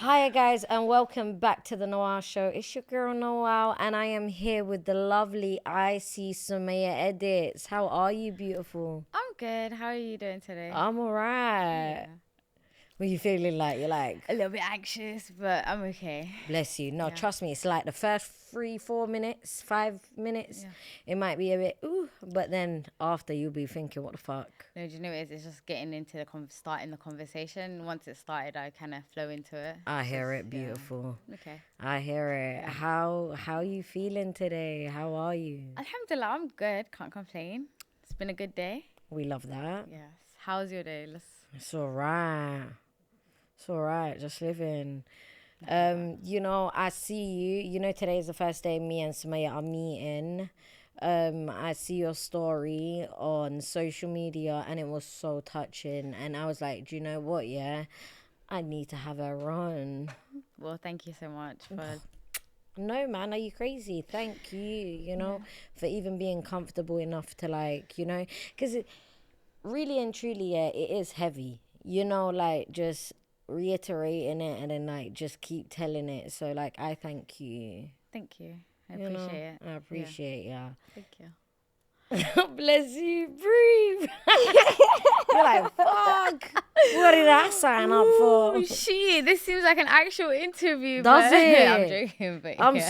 Hi guys and welcome back to the Noah Show. It's your girl Noah and I am here with the lovely Iseesumaiaa edits. How are you, beautiful? I'm good. How are you doing today? I'm alright. Yeah. What are you feeling like? You're like, A little bit anxious, but I'm okay. bless you. No, Yeah. trust me, it's like the first 3-4 minutes, 5 minutes, Yeah. it might be a bit ooh, but then after you'll be thinking, what the fuck? No, do you know what it is? It's just getting into the starting the conversation. Once it started, I kind of flow into it. I hear Just- it, beautiful. Yeah. Okay. I hear it. Yeah. How you feeling today? How are you? Alhamdulillah, I'm good. Can't complain. It's been a good day. We love that. Yes. How's your day? It's alright. It's alright, just living. I see you. Today is the first day me and Sumaiaa are meeting. I see your story on social media and it was so touching. And I was like, do you know what? Yeah, I need to have her on. Well, thank you so much for. No, man, are you crazy? Thank you, for even being comfortable enough to because really and truly, yeah, it is heavy, just reiterating it and then just keep telling it. So I thank you. Thank you. I You know, appreciate it. I appreciate ya. Thank you. Bless you, breathe. You're like, fuck. What did I sign up for? Ooh, shit, this seems like an actual interview. Does but it? I'm joking, but I'm yeah.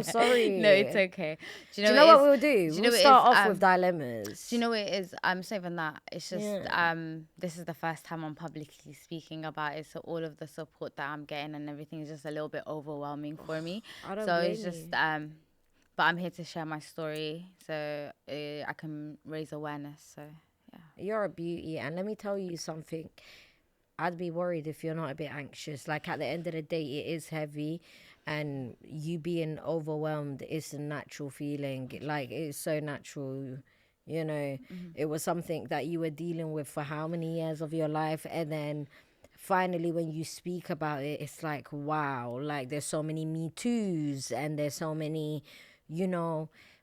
sorry. No, it's okay. Do you know what we'll do? you know We'll what it start is? off with dilemmas. Do you know what it is? It's not even that. It's just Yeah. this is the first time I'm publicly speaking about it, so all of the support that I'm getting and everything is just a little bit overwhelming for me. I don't So blame it's just you. but I'm here to share my story so I can raise awareness. So yeah. You're a beauty, and let me tell you something. I'd be worried if you're not a bit anxious. Like at the end of the day, it is heavy, and you being overwhelmed is a natural feeling. Like it's so natural. It was something that you were dealing with for how many years of your life, and then finally when you speak about it, it's like wow. Like there's so many Me Too's, and there's so many,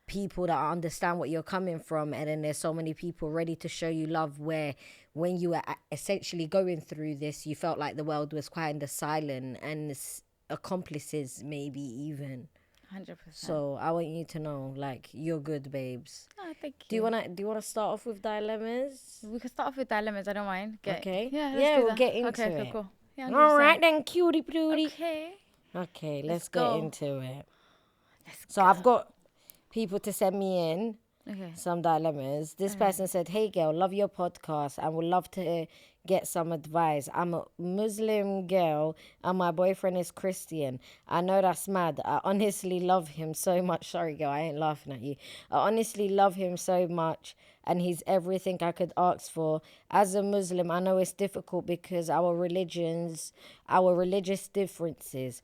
people that understand what you're coming from, and then there's so many people ready to show you love where when you were essentially going through this, you felt like the world was kind of silent and accomplices maybe even. 100%. So I want you to know, you're good, babes. Oh, thank you. Do you wanna start off with dilemmas? We can start off with dilemmas. I don't mind. Okay. Yeah, let's Yeah, do we'll that. get into okay, it. cool. Yeah, All 100%. right then, cutie patootie. Okay. Let's get go. into it. Let's So I've got people to send me in Okay. some dilemmas. This person said, hey girl, love your podcast and would love to get some advice. I'm a Muslim girl and my boyfriend is Christian. I know that's mad. I honestly love him so much. Sorry girl, I ain't laughing at you. I honestly love him so much and he's everything I could ask for. As a Muslim, I know it's difficult because our religious differences.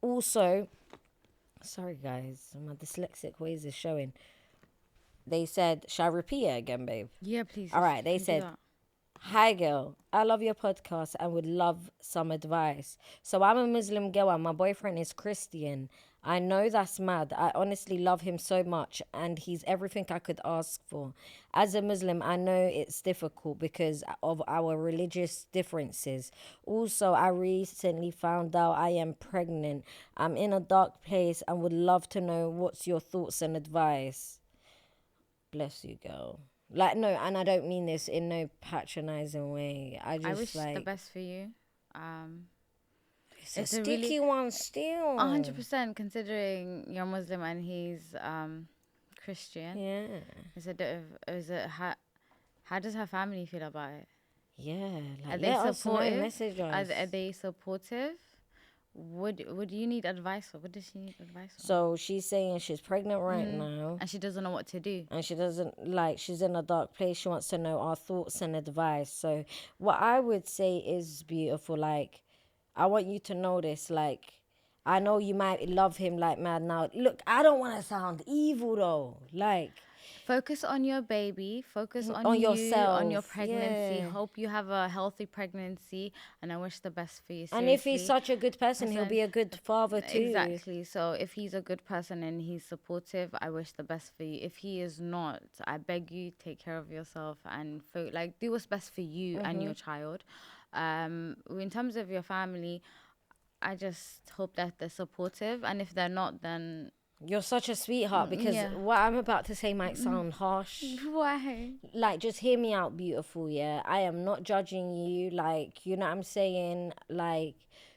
Also, sorry guys, my dyslexic ways is showing. They said, shall I repeat it again, babe? Yeah, please. All right, they you can do said, that. hi girl, I love your podcast and would love some advice. So I'm a Muslim girl and my boyfriend is Christian. I know that's mad. I honestly love him so much and he's everything I could ask for. As a Muslim, I know it's difficult because of our religious differences. Also, I recently found out I am pregnant. I'm in a dark place and would love to know what's your thoughts and advice. Bless you, girl. No, and I don't mean this in no patronizing way. I wish just the best for you. It's a it's a sticky really- one still. 100% considering you're Muslim and he's Christian. Yeah. How does her family feel about it? Yeah. Are Let they us know, supportive? message us. Are they supportive? Would you need advice for? What does she need advice for? So she's saying she's pregnant right now. And she doesn't know what to do. And she doesn't she's in a dark place. She wants to know our thoughts and advice. So what I would say is beautiful. I want you to know this. I know you might love him like mad now. Look, I don't want to sound evil though. Focus on your baby. Focus on On you, yourself, on your pregnancy. yeah. Hope you have a healthy pregnancy, and I wish the best for you. And if he's seriously. such a good person, he'll be a good father too. Exactly. So if he's a good person and he's supportive, I wish the best for you. If he is not, I beg you, take care of yourself and do what's best for you and your child. In terms of your family, I just hope that they're supportive, and if they're not, then You're such a sweetheart, because yeah. what I'm about to say might sound harsh. Why? Like, just hear me out, beautiful, yeah? I am not judging you. Like, you know what I'm saying? Like,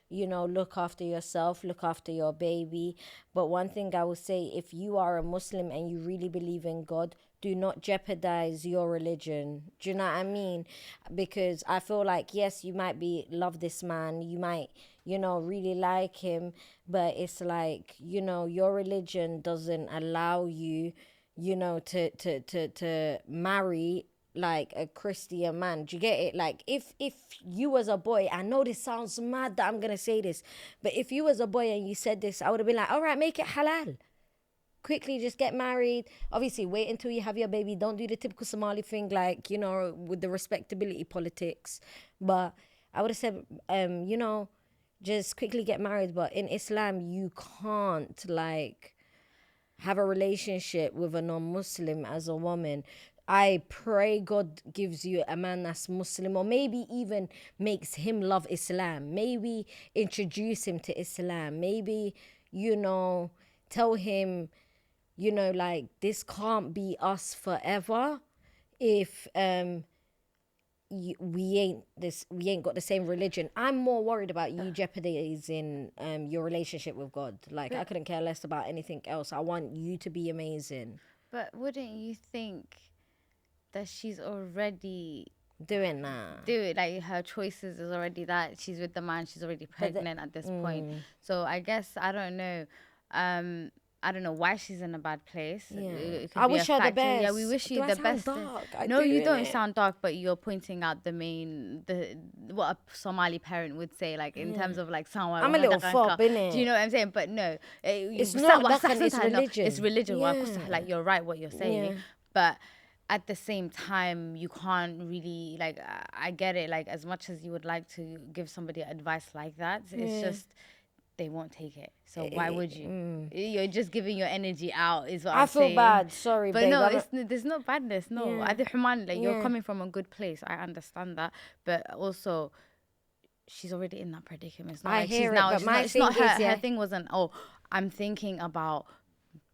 you know, look after yourself, look after your baby. But one thing I will say, if you are a Muslim and you really believe in God, do not jeopardize your religion. Do you know what I mean? Because I feel like, yes, you might be love this man, you might, you know, really like him, but it's like, you know, your religion doesn't allow you, you know, to marry like a Christian man. Do you get it? Like, if you was a boy, I know this sounds mad that I'm gonna say this, but if you was a boy and you said this, I would have been like, all right, make it halal. Quickly just get married. Obviously wait until you have your baby. Don't do the typical Somali thing, like, you know, with the respectability politics. But I would have said, you know, just quickly get married. But in Islam, you can't like have a relationship with a non-Muslim as a woman. I pray God gives you a man that's Muslim, or maybe even makes him love Islam. Maybe introduce him to Islam. Maybe, you know, tell him, you know, like, this can't be us forever if we ain't got the same religion. I'm more worried about you jeopardizing your relationship with God. Like, I couldn't care less about anything else. I want you to be amazing. But wouldn't you think that she's already Doing that. like her choices is already that she's with the man, she's already pregnant at this point. So I guess I don't know. I don't know why she's in a bad place. Yeah. I wish her the best. Yeah, we wish you Do I the best. sound dark? No, you don't sound dark, but you're pointing out the what a Somali parent would say, like in terms of like someone. I'm a little fob, innit? Do you know what I'm saying? But no, it's not that, it's religion. It's religion. Yeah. Well, like, you're right what you're saying, Yeah. but at the same time, you can't really, like, I get it. Like, as much as you would like to give somebody advice like that, it's just they won't take it. So why would you? You're just giving your energy out, is what I'm saying. I feel bad. Sorry, but babe. no, there's no badness. No, Yeah. I think Human, like, you're coming from a good place. I understand that, but also, she's already in that predicament. It's not I like hear she's it, now. but It's my not, it's not thing her. is, yeah. Her thing wasn't, oh, I'm thinking about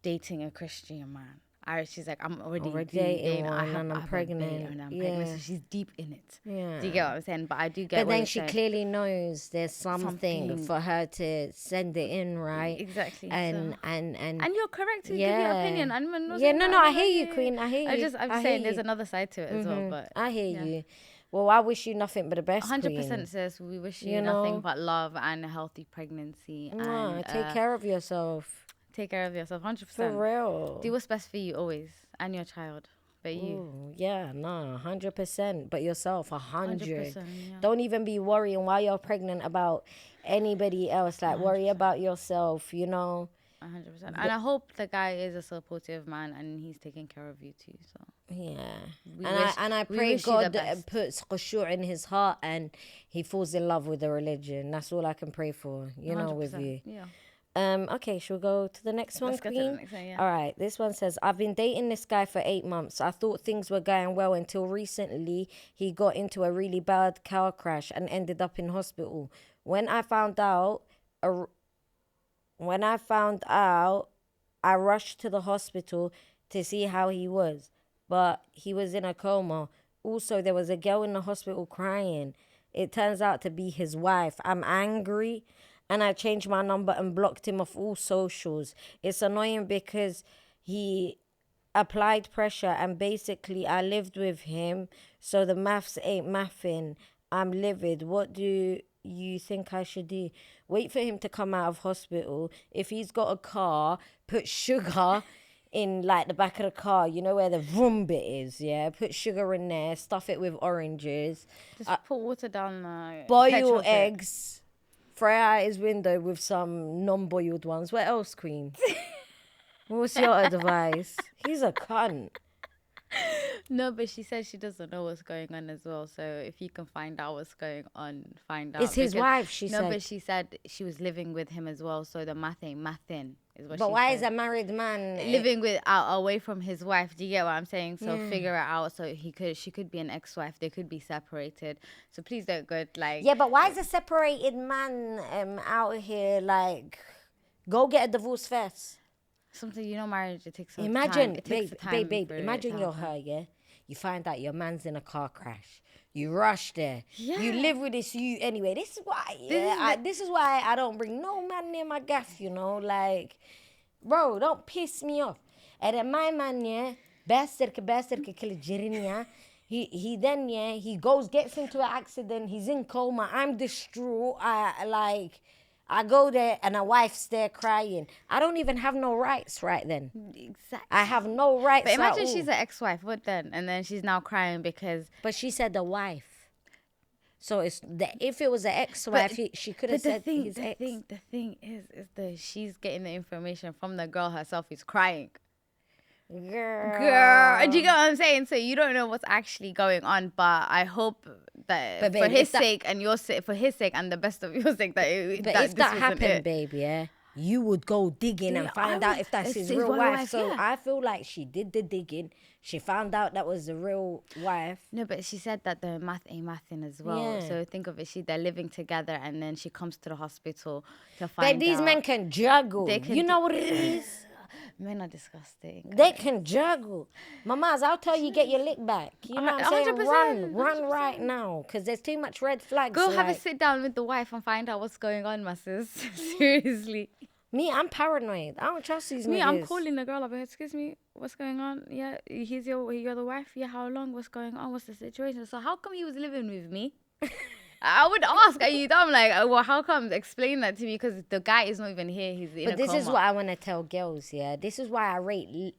dating a Christian man. She's like, I'm already dating one, I have, and I'm I have a pregnant. baby and I'm pregnant. Yeah. So she's deep in it. Yeah. Do you get what I'm saying? But I do get But what then you're she saying. clearly knows there's something Something. for her to send it in, right? Exactly. And so. and And you're correct to give your Yeah. opinion. I'm not Yeah, saying no, that. no, I hear you, Queen. I hear you. I'm I just hear saying there's you. another side to it as well. But I hear yeah. you. Well, I wish you nothing but the best, 100% Queen. says we wish you, You nothing know? but love and a healthy pregnancy. Mwah, And take care of yourself. Take care of yourself, 100%. For real. Do what's best for you always, and your child. But you. Ooh, yeah, no, 100%. But yourself, 100. 100%, yeah. Don't even be worrying while you're pregnant about anybody else. Like, worry about yourself, you know? 100%. And I hope the guy is a supportive man and he's taking care of you too. So Yeah. I pray wish you the God best. puts khushu' in his heart and he falls in love with the religion. That's all I can pray for, you know, with 100%, you. Yeah. Okay, shall we go to the next one, Let's go to Queen? the next one, yeah. All right, this one says, I've been dating this guy for 8 months. I thought things were going well until recently he got into a really bad car crash and ended up in hospital. When I found out, I rushed to the hospital to see how he was, but he was in a coma. Also, there was a girl in the hospital crying. It turns out to be his wife. I'm angry and I changed my number and blocked him off all socials. It's annoying because he applied pressure and basically I lived with him, so the maths ain't mathing. I'm livid. What do you think I should do? Wait for him to come out of hospital. If he's got a car, put sugar in like the back of the car, you know where the vroom bit is, yeah? Put sugar in there, stuff it with oranges. Just put water down the Boil petrol bit. eggs, throw out his window with some non-boiled ones. What else, Queen? What's your advice? He's a cunt. No, but she says she doesn't know what's going on as well. So if you can find out what's going on, find out. It's his wife, she said. No, but she said she was living with him as well. So the math ain't mathing, is what But she why said. is a married man Living away from his wife? Do you get what I'm saying? So figure it out. So she could be an ex-wife. They could be separated. So please don't go like. Yeah, but why is a separated man out here like go get a divorce first? Something, marriage, it takes some time. Imagine, It takes babe, imagine you're her, yeah? You find out your man's in a car crash. You rush there. Yeah. You live with this anyway. This is why, yeah. This is why I don't bring no man near my gaff, Like, bro, don't piss me off. And then my man, yeah, bastard, yeah. He then, yeah, he gets into an accident. He's in coma. I'm distraught. I go there and a wife's there crying. I don't even have no rights right then. Exactly. I have no rights. But imagine she's an ex-wife. What then? And then she's now crying because. But she said the wife. So if it was an ex-wife, she could have said his ex. The thing is that she's getting the information from the girl herself who's crying. Girl, do you get what I'm saying? So you don't know what's actually going on, but I hope that for his sake and your sake, for his sake and the best of your sake, if that happened, babe, yeah, you would go digging and find out if that's his real wife. So I feel like she did the digging. She found out that was the real wife. No, but she said that the math ain't mathing as well. Yeah. So think of it, they're living together, and then she comes to the hospital to find out. But these men can juggle. You know what it is? Men are disgusting. They can juggle. Mamas, I'll tell you, get your lick back. You know what I'm saying? Run right now, because there's too much red flags. Go have a sit down with the wife and find out what's going on, my sis. Seriously. Me, I'm paranoid. I don't trust these niggas. I'm calling the girl up. Excuse me, what's going on? Yeah, you're the wife? Yeah, how long? What's going on? What's the situation? So how come he was living with me? I would ask, are you dumb? Like, well, how come? Explain that to me, because the guy is not even here. He's in a coma. But this is what I want to tell girls, yeah? This is why I rate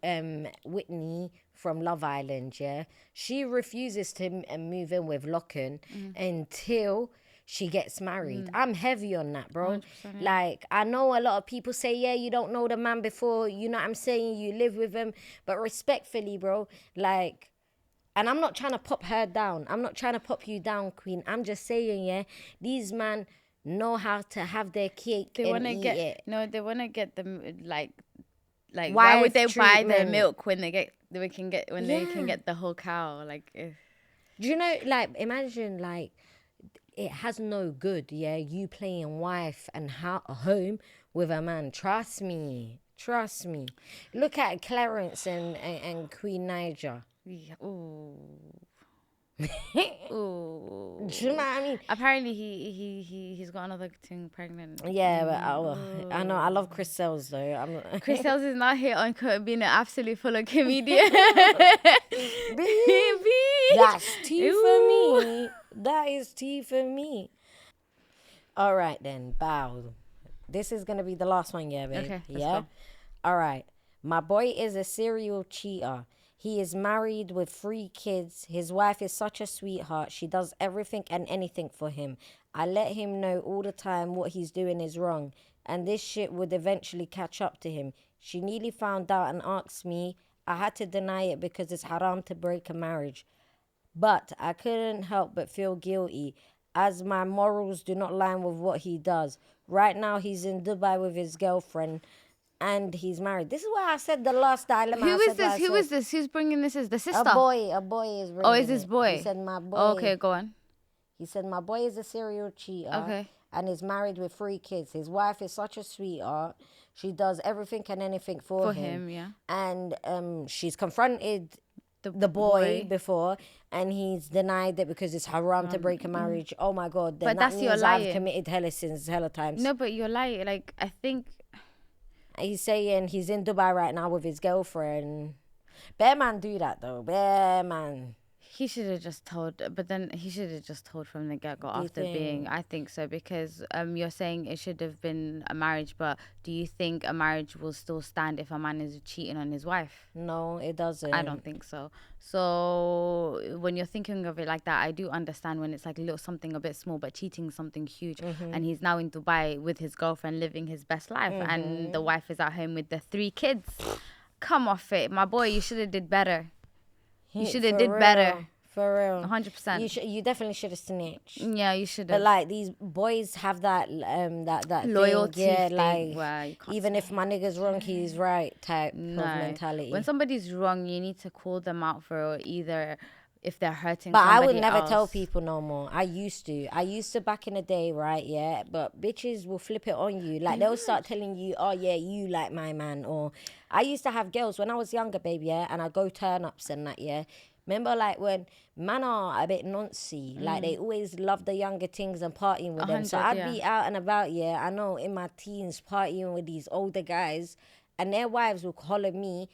Whitney from Love Island, yeah? She refuses to move in with Locken until she gets married. I'm heavy on that, bro. Like, I know a lot of people say, yeah, you don't know the man before, you know what I'm saying? You live with him. But respectfully, bro, like... And I'm not trying to pop her down. I'm not trying to pop you down, Queen. I'm just saying, yeah, these men know how to have their cake and eat it. No, they want to get them like why would they buy their milk when they can get the whole cow? Like, do you know? Like, imagine like it has no good. Yeah, you playing wife and home with a man. Trust me. Look at Clarence and Queen Niger. Yeah. Ooh. Ooh. Do you know what I mean? Apparently he's got another thing pregnant. Yeah, but I know I love Chris Sales though. Chris Sales is not here on being an absolute full of comedian. That's tea for me. That is tea for me. All right then, bow. This is gonna be the last one, yeah, babe. Okay. Yeah. Go. All right. My boy is a serial cheater. He is married with 3 kids. His wife is such a sweetheart. She does everything and anything for him. I let him know all the time what he's doing is wrong, and this shit would eventually catch up to him. She nearly found out and asked me. I had to deny it because it's haram to break a marriage. But I couldn't help but feel guilty, as my morals do not line with what he does. Right now, he's in Dubai with his girlfriend, and he's married. This is why I said the last dilemma. Who is this? Who is this? Who's bringing this? Is the sister? A boy is bringing. Oh, is this boy? He said my boy. Oh, okay, go on. He said my boy is a serial cheater. Okay. And is married with 3 kids. His wife is such a sweetheart. She does everything and anything for him. Yeah. And she's confronted the boy before, and he's denied it because it's haram to break a marriage. Oh my God! But that's your lie. I've committed hella sins, hella times. No, but you're lying. Like, I think. He's saying he's in Dubai right now with his girlfriend. Bear man do that though. Bear man. He should have just told, but then he should have just told from the get-go after being. I think so, because you're saying it should have been a marriage, but do you think a marriage will still stand if a man is cheating on his wife? No, it doesn't. I don't think so. So when you're thinking of it like that, I do understand when it's like something a bit small, but cheating something huge. And he's now in Dubai with his girlfriend living his best life, and the wife is at home with the 3 kids. Come off it, my boy. You should have did better. You should have did better. For real. 100%. You definitely should have snitched. Yeah, you should But have. like these boys have that that Loyalty thing, yeah, thing like where you can't even if my nigga's wrong, he's right type of No. mentality. When somebody's wrong, you need to call them out for either if they're hurting But I somebody would never else. tell people no more. I used to back in the day, right? Yeah, but bitches will flip it on you. Like they'll start telling you, oh yeah, you like my man. Or I used to have girls when I was younger, baby, yeah, and I go turn ups and that, yeah. Remember, like when man are a bit noncy, like they always love the younger things and partying with them. So 100, I'd be out and about, yeah. I know in my teens partying with these older guys, and their wives will holler me,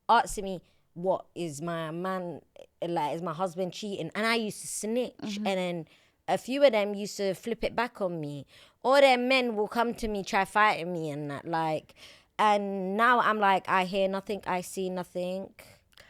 asking me, what is my man, like, is my husband cheating? And I used to snitch. And then a few of them used to flip it back on me. Or their men will come to me, try fighting me and that, like. And now I'm like, I hear nothing, I see nothing.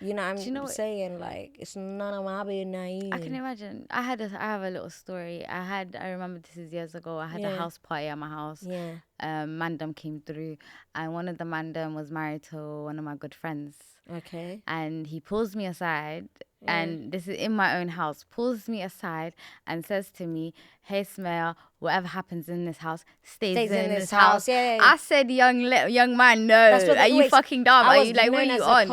You know what I'm saying? Like, it's none of my business. I can imagine. I have a little story. I remember this is years ago. I had a house party at my house. Yeah. Mandem came through, and one of the mandem was married to one of my good friends. Okay. And he pulls me aside, and this is in my own house, pulls me aside and says to me, hey, Iseesumaiaa, whatever happens in this house stays in this house. Yeah. I said, young man, no. Are you fucking dumb? Are you like, what are you on?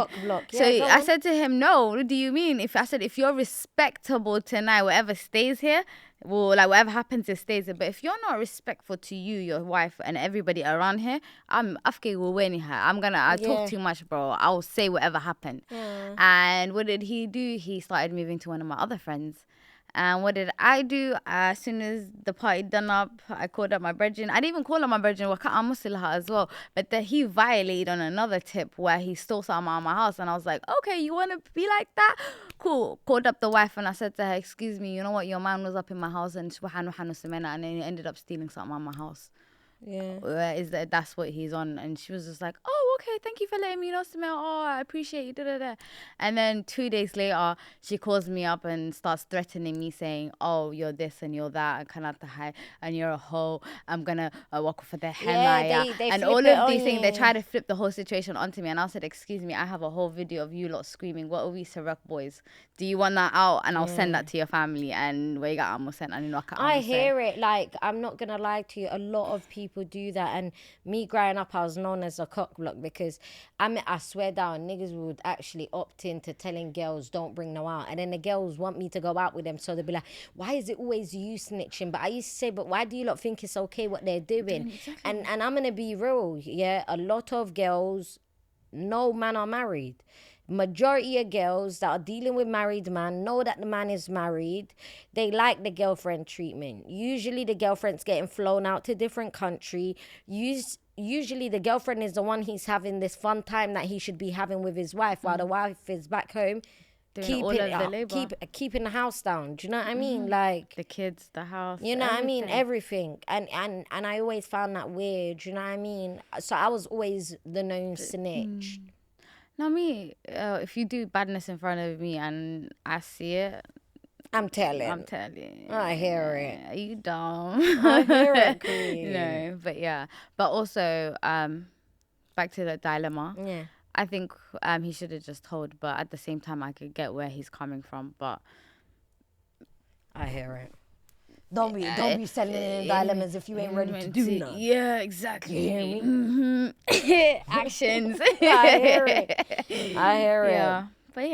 So I said to him, no, what do you mean? If you're respectable tonight, whatever stays here, well, like whatever happens, it stays here. But if you're not respectful to you, your wife, and everybody around here, I talk too much, bro. I'll say whatever happened. And what did he do? He started moving to one of my other friends. And what did I do? As soon as the party done up, I called up my brethren. I didn't even call up my brethren, as well. But then he violated on another tip where he stole something out of my house. And I was like, okay, you want to be like that? Cool. Called up the wife and I said to her, excuse me, you know what? Your man was up in my house and then he ended up stealing something out of my house. Yeah. That's what he's on. And she was just like, oh, okay, thank you for letting me know, Iseesumaiaa. Oh, I appreciate you. Da-da-da. And then 2 days later, she calls me up and starts threatening me, saying, oh, you're this and you're that, and you're a hoe. I'm gonna walk for the henna. They and all of these things, they try to flip the whole situation onto me. And I said, excuse me, I have a whole video of you lot screaming, what are we, Ciroc boys? Do you want that out? And I'll send that to your family. And where you got I hear it. Like, I'm not gonna lie to you, a lot of people do that. And me growing up, I was known as a cock block because I swear down, niggas would actually opt into telling girls don't bring no out, and then the girls want me to go out with them, so they'll be like, why is it always you snitching? But I used to say, but why do you lot think it's okay what they're doing? And I'm gonna be real, yeah, a lot of girls, no man are married. Majority of girls that are dealing with married man know that the man is married. They like the girlfriend treatment. Usually the girlfriend's getting flown out to different country. Usually the girlfriend is the one he's having this fun time that he should be having with his wife, while the wife is back home keeping the house down. Do you know what I mean? Like the kids, the house, you know what I mean? Everything. And I always found that weird. Do you know what I mean? So I was always the known snitch. Now me, if you do badness in front of me and I see it, I'm telling. I hear it. Are you dumb? I hear it, queen. No, but yeah. But also, back to the dilemma. Yeah. I think he should have just told, but at the same time, I could get where he's coming from. But I hear it. Don't be selling dilemmas if you ain't ready to do nothing. Yeah, exactly. You hear me? Mm-hmm. Actions. I hear it. Yeah. But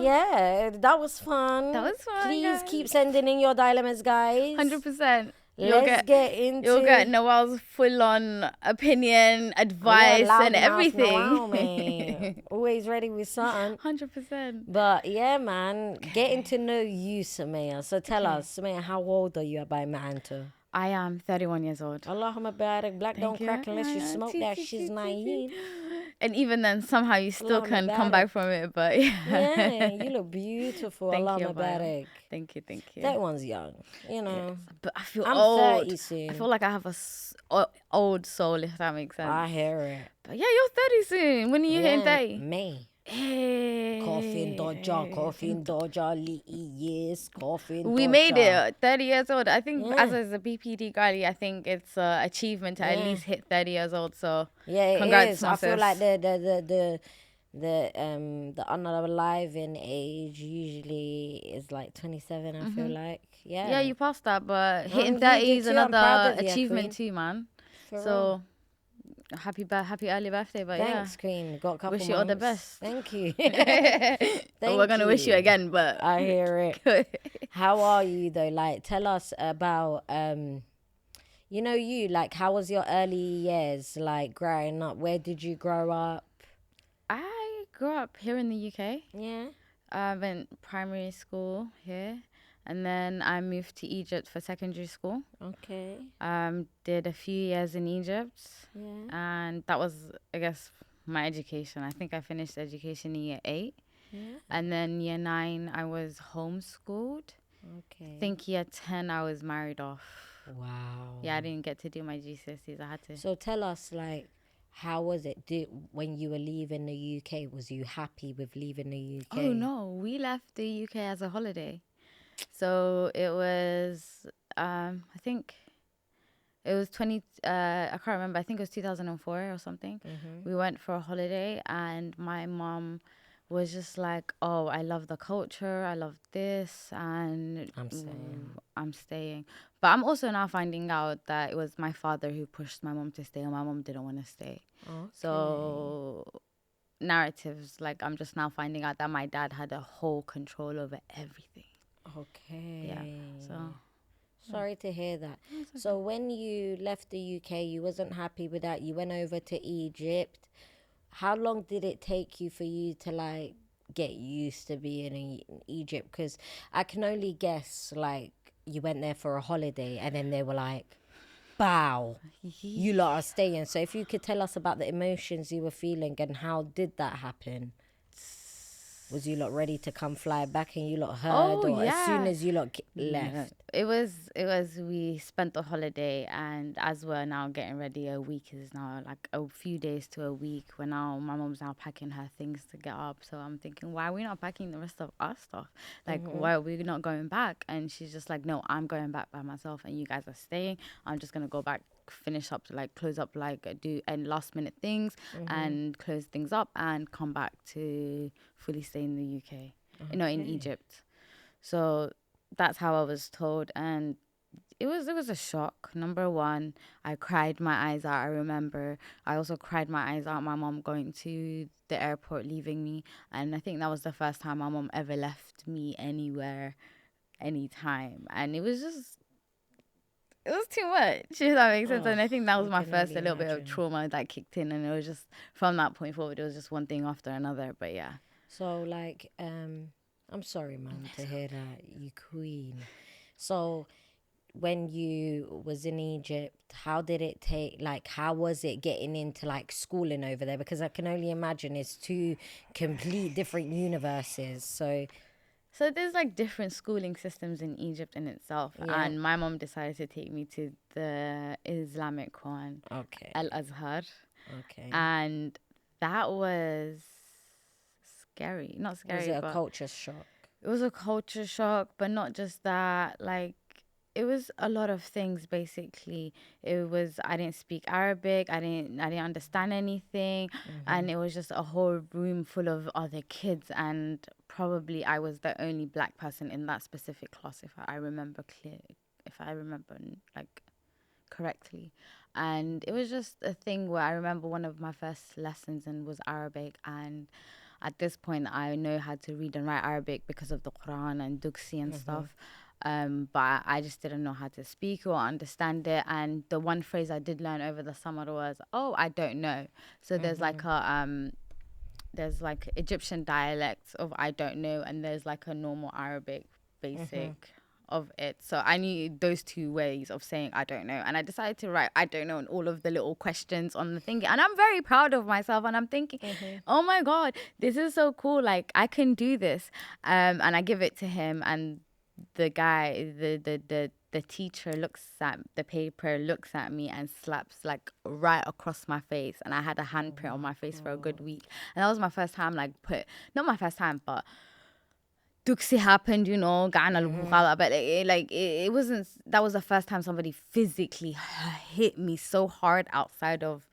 yeah, that was fun. Please keep sending in your dilemmas, guys. 100%. You'll get Noel's full-on opinion, advice, and everything. Man. Always ready with something. 100%. But yeah, man, getting to know you, Iseesumaiaa. So tell us, Iseesumaiaa, how old are you by Ma'anta? I am 31 years old. Allahumma barak. Black don't crack unless you smoke that shit's naive. And even then, somehow you still can come back from it. But yeah, you look beautiful. Allahumma barak. Thank you. That one's young, you know. Yes. But I feel I'm old. 30 soon. I feel like I have old soul, if that makes sense. I hear it. But yeah, you're 30 soon. When are you hitting 30? May. Hey. Coffin Dodger, yes, Coffin Dodger. We made it, 30 years old. I think as a BPD girlie, I think it's an achievement to at least hit 30 years old. So yeah, congrats, is. I feel like The unaliving age usually is like 27. I feel like, Yeah, yeah. you passed that, but hitting You 30 did is too. I'm proud another of you, achievement Queen. too, man. For real. So happy early birthday, but Thanks, Queen. Got a couple wish you all the months. best. Thank you. We're Thank gonna wish you you. again, but I hear it. How are you though? Like, tell us about you, like, how was your early years, like, growing up? Where did you grow up? I grew up here in the UK. Yeah. I went primary school here, and then I moved to Egypt for secondary school. Okay. Did a few years in Egypt, Yeah. and that was, I guess, my education. I think I finished education in year 8, Yeah. and then year 9 I was homeschooled. Okay. I think year 10 I was married off. Wow. Yeah, I didn't get to do my GCSEs. I had to. So tell us, like, how was it when you were leaving the UK? Was you happy with leaving the UK? Oh no, we left the UK as a holiday. So it was, I think it was I can't remember. I think it was 2004 or something. We went for a holiday, and my mom was just like, "Oh, I love the culture. I love this, and I'm staying." But I'm also now finding out that it was my father who pushed my mom to stay, and my mom didn't want to stay. Okay. So narratives, like, I'm just now finding out that my dad had a whole control over everything. Okay. Yeah. So sorry to hear that. So when you left the UK, you wasn't happy with that. You went over to Egypt. How long did it take you for you to, like, get used to being in Egypt? Because I can only guess, like, you went there for a holiday and then they were like, bow, you lot are staying. So if you could tell us about the emotions you were feeling and how did that happen? Was you lot ready to come fly back and you lot heard, or as soon as you lot left? It was we spent the holiday, and as we're now getting ready, a week is now like a few days to a week. My mom's now packing her things to get up. So I'm thinking, why are we not packing the rest of our stuff? Like, why are we not going back? And she's just like, no, I'm going back by myself and you guys are staying. I'm just gonna go back, finish up, like close up, like do and last minute things and close things up and come back to fully stay in the UK, in Egypt. So that's how I was told, and it was a shock. Number one, I cried my eyes out. I remember I also cried my eyes out. My mom going to the airport, leaving me, and I think that was the first time my mom ever left me anywhere, anytime, and it was too much. Does that make sense? And I think that was my first a little bit of trauma that kicked in, and it was just from that point forward, it was just one thing after another. But yeah. So, like, I'm sorry, man, to hear that, you queen. So, when you was in Egypt, how did it how was it getting into, like, schooling over there? Because I can only imagine it's two complete different universes. So there's, like, different schooling systems in Egypt in itself. Yeah. And my mom decided to take me to the Islamic one. Okay. Al-Azhar. Okay. And that was scary. Not scary, Was it but a culture shock? it was a culture shock, but not just that. Like, it was a lot of things, basically. I didn't speak Arabic. I didn't understand anything. And it was just a whole room full of other kids. And probably I was the only black person in that specific class, if I remember like correctly. And it was just a thing where I remember one of my first lessons and was Arabic, and at this point I know how to read and write Arabic because of the Quran and Duksi and stuff. But I just didn't know how to speak or understand it. And the one phrase I did learn over the summer was, "Oh, I don't know." So there's like Egyptian dialects of "I don't know," and there's like a normal Arabic basic of it. So I knew those two ways of saying "I don't know," and I decided to write "I don't know" and all of the little questions on the thing. And I'm very proud of myself, and I'm thinking, "Oh my God, this is so cool! Like, I can do this." And I give it to him, and the guy, the teacher looks at the paper, looks at me and slaps like right across my face. And I had a handprint on my face for a good week. And that was my first time, like, not my first time, but Duxi happened, but it wasn't, that was the first time somebody physically hit me so hard outside of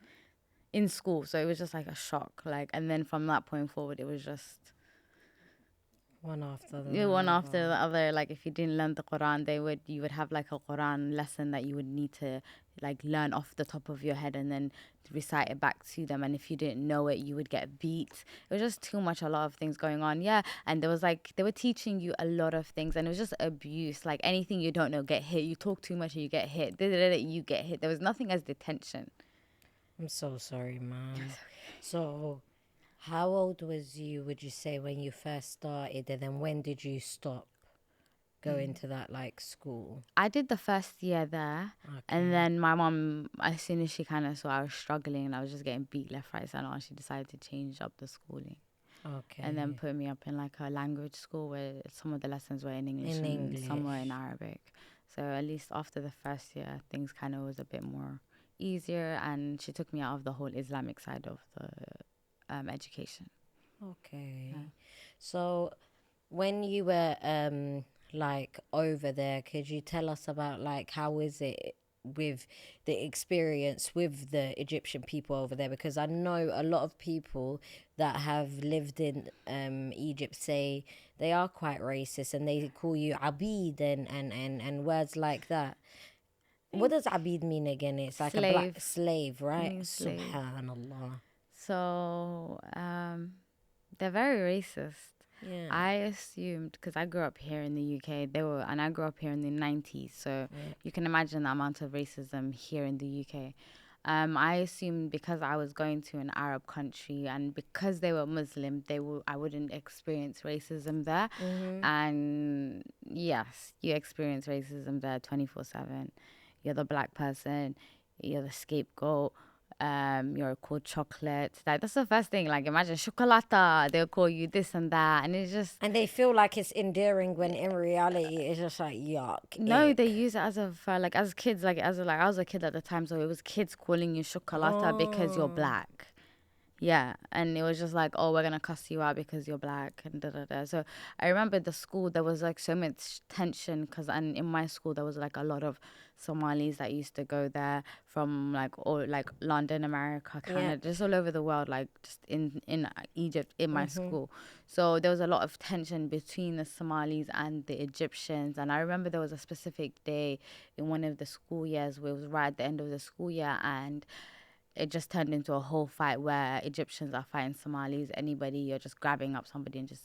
in school. So it was just like a shock. Like, and then from that point forward, it was just One after one the after the other. Like, if you didn't learn the Quran, you would have like a Quran lesson that you would need to like learn off the top of your head and then recite it back to them. And if you didn't know it, you would get beat. It was just too much, a lot of things going on. Yeah. And there was like, they were teaching you a lot of things, and it was just abuse. Like, anything you don't know, get hit. You talk too much and you get hit. You get hit. There was nothing as detention. I'm so sorry, man. So, how old was you, would you say, when you first started? And then when did you stop going to that, like, school? I did the first year there. And then my mom, as soon as she kind of saw I was struggling and I was just getting beat left, right, center, she decided to change up the schooling. Okay. And then put me up in like a language school where some of the lessons were in English In and English. some were in Arabic. So at least after the first year, things kind of was a bit more easier, and she took me out of the whole Islamic side of the education. Okay. Yeah. So, when you were like over there, could you tell us about like how is it with the experience with the Egyptian people over there? Because I know a lot of people that have lived in Egypt say they are quite racist and they call you abid and words like that. What does abid mean again? It's like Slave. a black slave, right? Slave. Subhanallah. So they're very racist. Yeah. I assumed, because I grew up here in the UK, and I grew up here in the 90s, so you can imagine the amount of racism here in the UK. I assumed because I was going to an Arab country and because they were Muslim, I wouldn't experience racism there. And yes, you experience racism there 24/7. You're the black person, you're the scapegoat. You're called chocolate. Like, that's the first thing. Like, imagine chocolata. They'll call you this and that, and it's just. And they feel like it's endearing when in reality it's just like yuck. No, ick. they use it like as kids, like I was a kid at the time, so it was kids calling you chocolata because you're black. Yeah, and it was just like, oh, we're gonna cuss you out because you're black and da da da. So I remember the school, there was like so much tension and in my school there was like a lot of Somalis that used to go there from like all like London, America, Canada, just all over the world, like just in Egypt in my school. So there was a lot of tension between the Somalis and the Egyptians, and I remember there was a specific day in one of the school years where it was right at the end of the school year, and it just turned into a whole fight where Egyptians are fighting Somalis. Anybody, you're just grabbing up somebody and just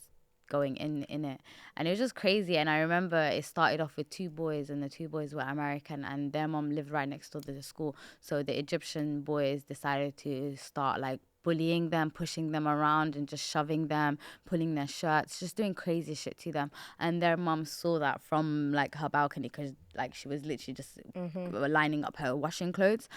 going in it. And it was just crazy. And I remember it started off with two boys, and the two boys were American, and their mom lived right next door to the school. So the Egyptian boys decided to start like bullying them, pushing them around and just shoving them, pulling their shirts, just doing crazy shit to them. And their mom saw that from like her balcony, because like she was literally just lining up her washing clothes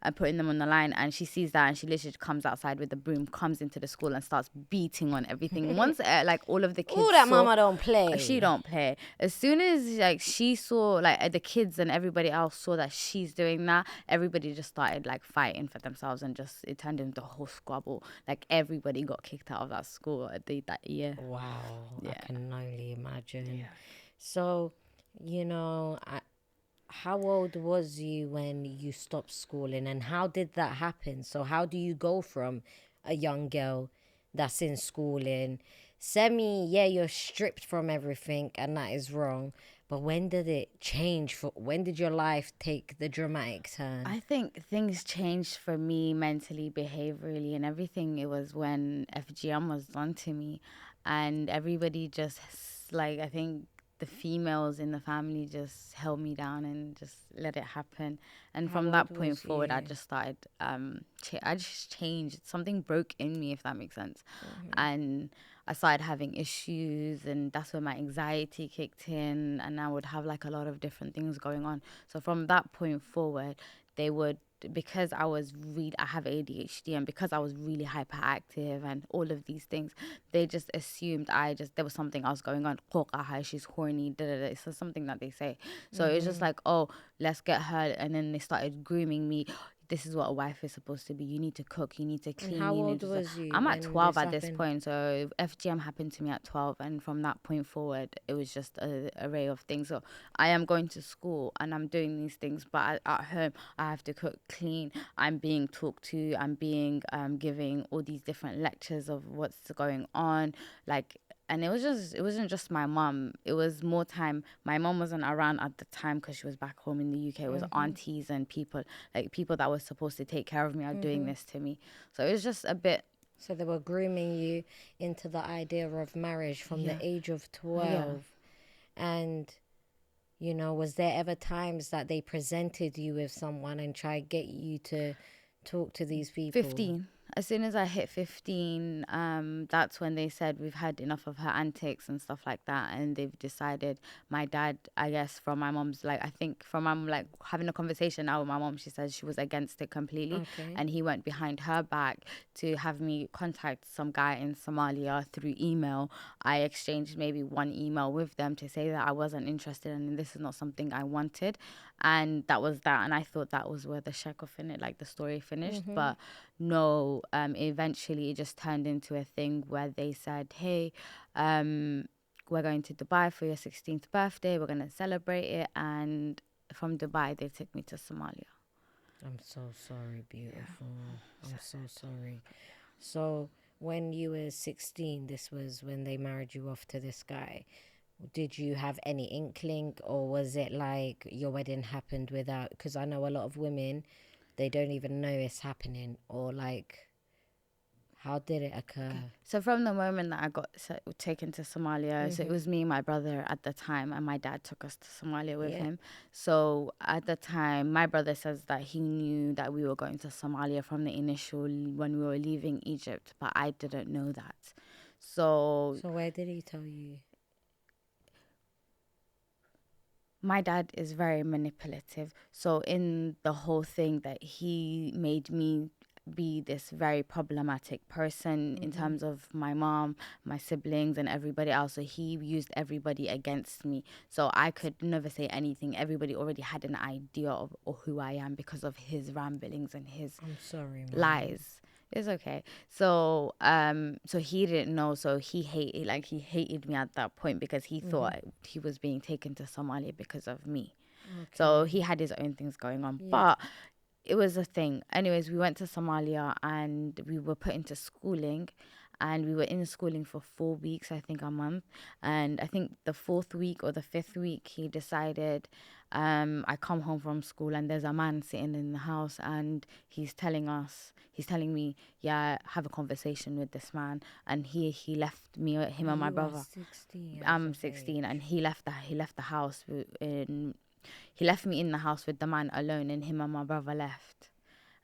and putting them on the line, and she sees that and she literally comes outside with the broom, comes into the school and starts beating on everything. Once like all of the kids That mama don't play. She don't play. As soon as like she saw like the kids and everybody else saw that she's doing that, everybody just started like fighting for themselves, and just it turned into a whole squabble. Like everybody got kicked out of that school that year. Wow. Yeah. I can only imagine. Yeah. So, how old was you when you stopped schooling, and how did that happen? So how do you go from a young girl that's in schooling, you're stripped from everything and that is wrong, but when did it change? When did your life take the dramatic turn? I think things changed for me mentally, behaviorally, and everything. It was when FGM was done to me, and everybody just like, I think the females in the family just held me down and just let it happen. And from that point forward, I just started, I just changed. Something broke in me, if that makes sense. And I started having issues, and that's when my anxiety kicked in, and I would have like a lot of different things going on. So from that point forward, because I have ADHD, and because I was really hyperactive and all of these things, they just assumed there was something else going on. She's horny, It's just something that they say. So it's just like, oh, let's get her. And then they started grooming me. this is what a wife is supposed to be. You need to cook, you need to clean. And how you old need to was you I'm at when 12 this at this happened? point. So FGM happened to me at 12. And from that point forward, it was just an array of things. So I am going to school and I'm doing these things. But at home, I have to cook, clean. I'm being talked to. I'm being giving all these different lectures of what's going on. Like, and it wasn't just my mom. It was more time. My mom wasn't around at the time because she was back home in the UK. It was aunties and people, like people that were supposed to take care of me, are doing this to me. So it was just a bit. So they were grooming you into the idea of marriage from the Yeah. age of Yeah. 12. And, you know, was there ever times that they presented you with someone and tried to get you to talk to these people? 15. As soon as I hit 15, that's when they said we've had enough of her antics and stuff like that. And they've decided, my dad, I guess, from my mom's, like, I think from my mom, like, having a conversation now with my mom, she says she was against it completely. Okay. And he went behind her back to have me contact some guy in Somalia through email. I exchanged maybe one email with them to say that I wasn't interested and this is not something I wanted. And that was that. And I thought that was where the sheko finished, like the story finished. But no, eventually it just turned into a thing where they said, hey, we're going to Dubai for your 16th birthday. We're going to celebrate it. And from Dubai, they took me to Somalia. I'm so sorry, beautiful. I'm so sorry. So when you were 16, this was when they married you off to this guy. Did you have any inkling, or was it like your wedding happened without? Because I know a lot of women, they don't even know it's happening, or like, how did it occur? So from the moment that I got taken to Somalia, so it was me and my brother at the time, and my dad took us to Somalia with him. So at the time, my brother says that he knew that we were going to Somalia from the initial, when we were leaving Egypt, but I didn't know that. So where did he tell you? My dad is very manipulative. So in the whole thing, that he made me be this very problematic person in terms of my mom, my siblings, and everybody else. So he used everybody against me. So I could never say anything. Everybody already had an idea of who I am because of his ramblings and his I'm sorry, Mom. lies. It's okay. So so he didn't know. So he hated me at that point because he thought he was being taken to Somalia because of me. Okay. So he had his own things going on. But it was a thing. Anyways, we went to Somalia and we were put into schooling, and we were in schooling for 4 weeks, I think a month. And I think the 4th week or the 5th week, he decided, I come home from school and there's a man sitting in the house and he's telling me, yeah, have a conversation with this man. And he left me, him and my brother. 16. I'm 16, and he left the house he left me in the house with the man alone, and him and my brother left.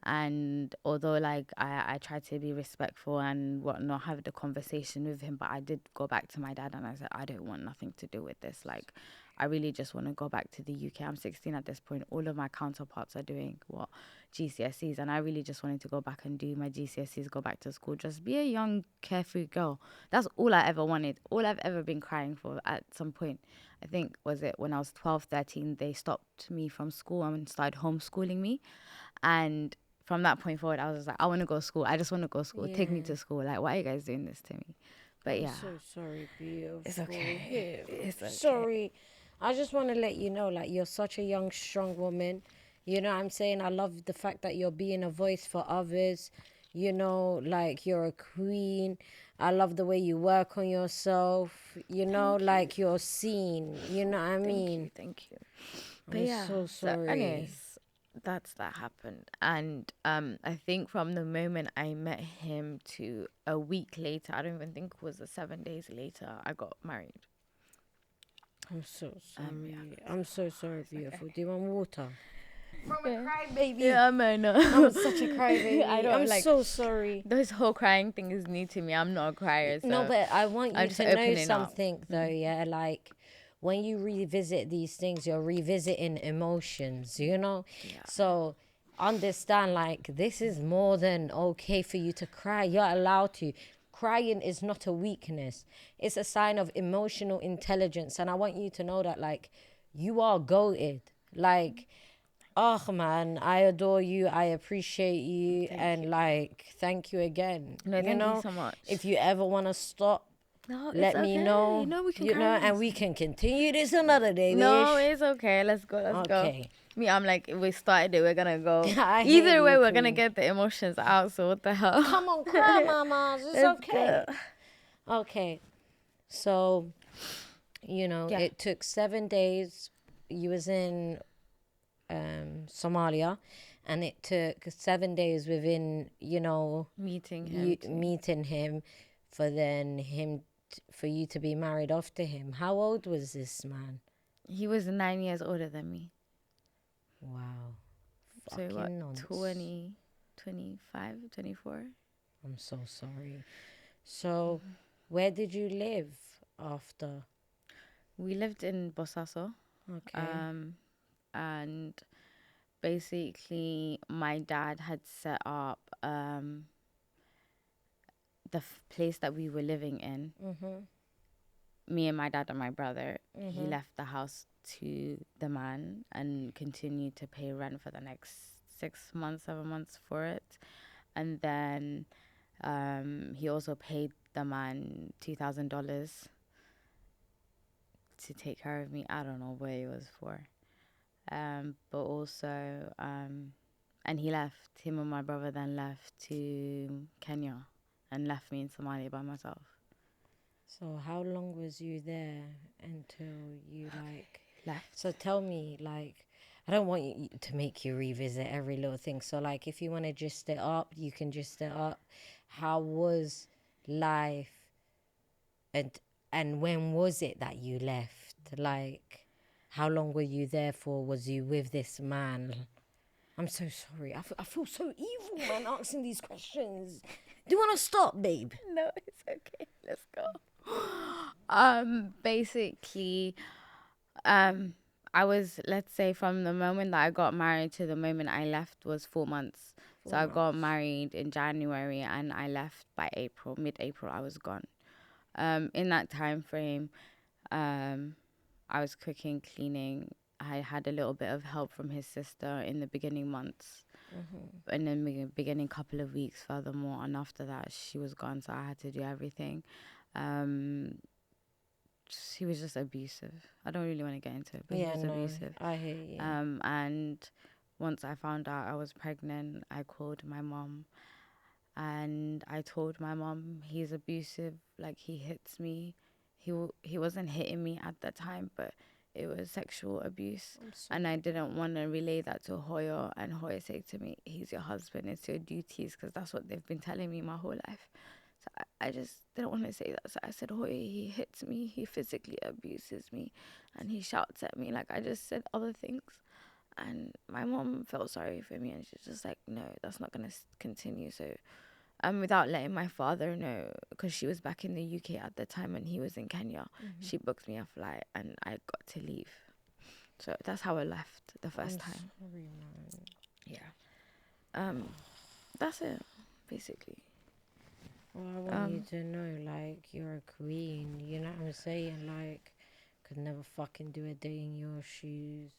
And although like I tried to be respectful and whatnot, have the conversation with him, but I did go back to my dad and I said, I don't want nothing to do with this. Like, I really just want to go back to the UK. I'm 16 at this point. All of my counterparts are doing GCSEs, and I really just wanted to go back and do my GCSEs, go back to school, just be a young, carefree girl. That's all I ever wanted. All I've ever been crying for at some point. I think, was it when I was 12, 13, they stopped me from school and started homeschooling me. And from that point forward, I was just like, I want to go to school. I just want to go to school. Take me to school. Like, why are you guys doing this to me? But I'm yeah. so sorry, beautiful. It's okay. It's okay. Sorry. I just want to let you know, like, you're such a young, strong woman. You know what I'm saying? I love the fact that you're being a voice for others. You know, like, you're a queen. I love the way you work on yourself. You know, like, you're seen. You know what I mean? Thank you. But I'm yeah, so sorry. So anyways, that happened. And I think from the moment I met him to a week later, I don't even think it was 7 days later, I got married. I'm so sorry. I'm so sorry, beautiful. Do you want water? From a crybaby. Yeah, man. I'm such a crybaby. I'm like, so sorry. This whole crying thing is new to me. I'm not a crier. So no, but I want you to know something, up. though, yeah? Like, when you revisit these things, you're revisiting emotions, you know? Yeah. So understand, like, this is more than okay for you to cry. You're allowed to. Crying is not a weakness. It's a sign of emotional intelligence. And I want you to know that, like, you are goated. Like, Oh man, I adore you. I appreciate you, Thank and you. like, thank you again. No, You thank you know, so much. if you ever want to stop, No, it's let me okay. know. We can You know, carry on. and we can continue this another day, No, bish. it's okay. Let's go. Let's go. Okay. Me, I'm like, we started it. We're gonna go. I hear Either way, you, we're gonna Queen. get the emotions out. So what the hell? Come on, cry, mamas. It's Let's okay. go. Okay. So, Yeah. it took 7 days. You was in Somalia, and it took 7 days within, Meeting you him. Too. meeting him, for then for you to be married off to him. How old was this man? He was 9 years older than me. Wow. So Fucking what? nonce. 20, 25, 24. I'm so sorry. So, where did you live after? We lived in Bosaso. Okay. And basically my dad had set up the place that we were living in. Me and my dad and my brother. He left the house to the man and continued to pay rent for the next 6 months, 7 months for it. And then he also paid the man $2,000 to take care of me. I don't know what it was for. But also, and he left. Him and my brother then left to Kenya and left me in Somalia by myself. So how long was you there until you Left. So tell me, I don't want you to make you revisit every little thing. So if you want to gist it up, you can gist it up. How was life, and when was it that you left? How long were you there for? Was you with this man? I'm so sorry. I feel so evil, man, asking these questions. Do you want to stop, babe? No, it's okay. Let's go. Basically, I was, let's say, from the moment that I got married to the moment I left was 4 months. So I got married in January and I left by April, mid-April. I was gone. In that time frame, I was cooking, cleaning. I had a little bit of help from his sister in the beginning months. In the beginning couple of weeks furthermore, and after that she was gone, so I had to do everything. He was just abusive. I don't really want to get into it, but he was abusive. I hear you. And once I found out I was pregnant, I called my mom and I told my mom he's abusive, like he hits me. He wasn't hitting me at the time, but it was sexual abuse. And I didn't want to relay that to Hoya, and Hoya said to me, he's your husband, it's your duties, because that's what they've been telling me my whole life. So I just didn't want to say that. So I said, Hoya, he hits me, he physically abuses me, and he shouts at me. Like, I just said other things. And my mom felt sorry for me, and she's just like, no, that's not going to continue. So without letting my father know, because she was back in the UK at the time and he was in Kenya, she booked me a flight and I got to leave. So that's how I left the first time. Sorry, man. Yeah. That's it, basically. Well, I want you to know, you're a queen. You know what I'm saying? Could never fucking do a day in your shoes.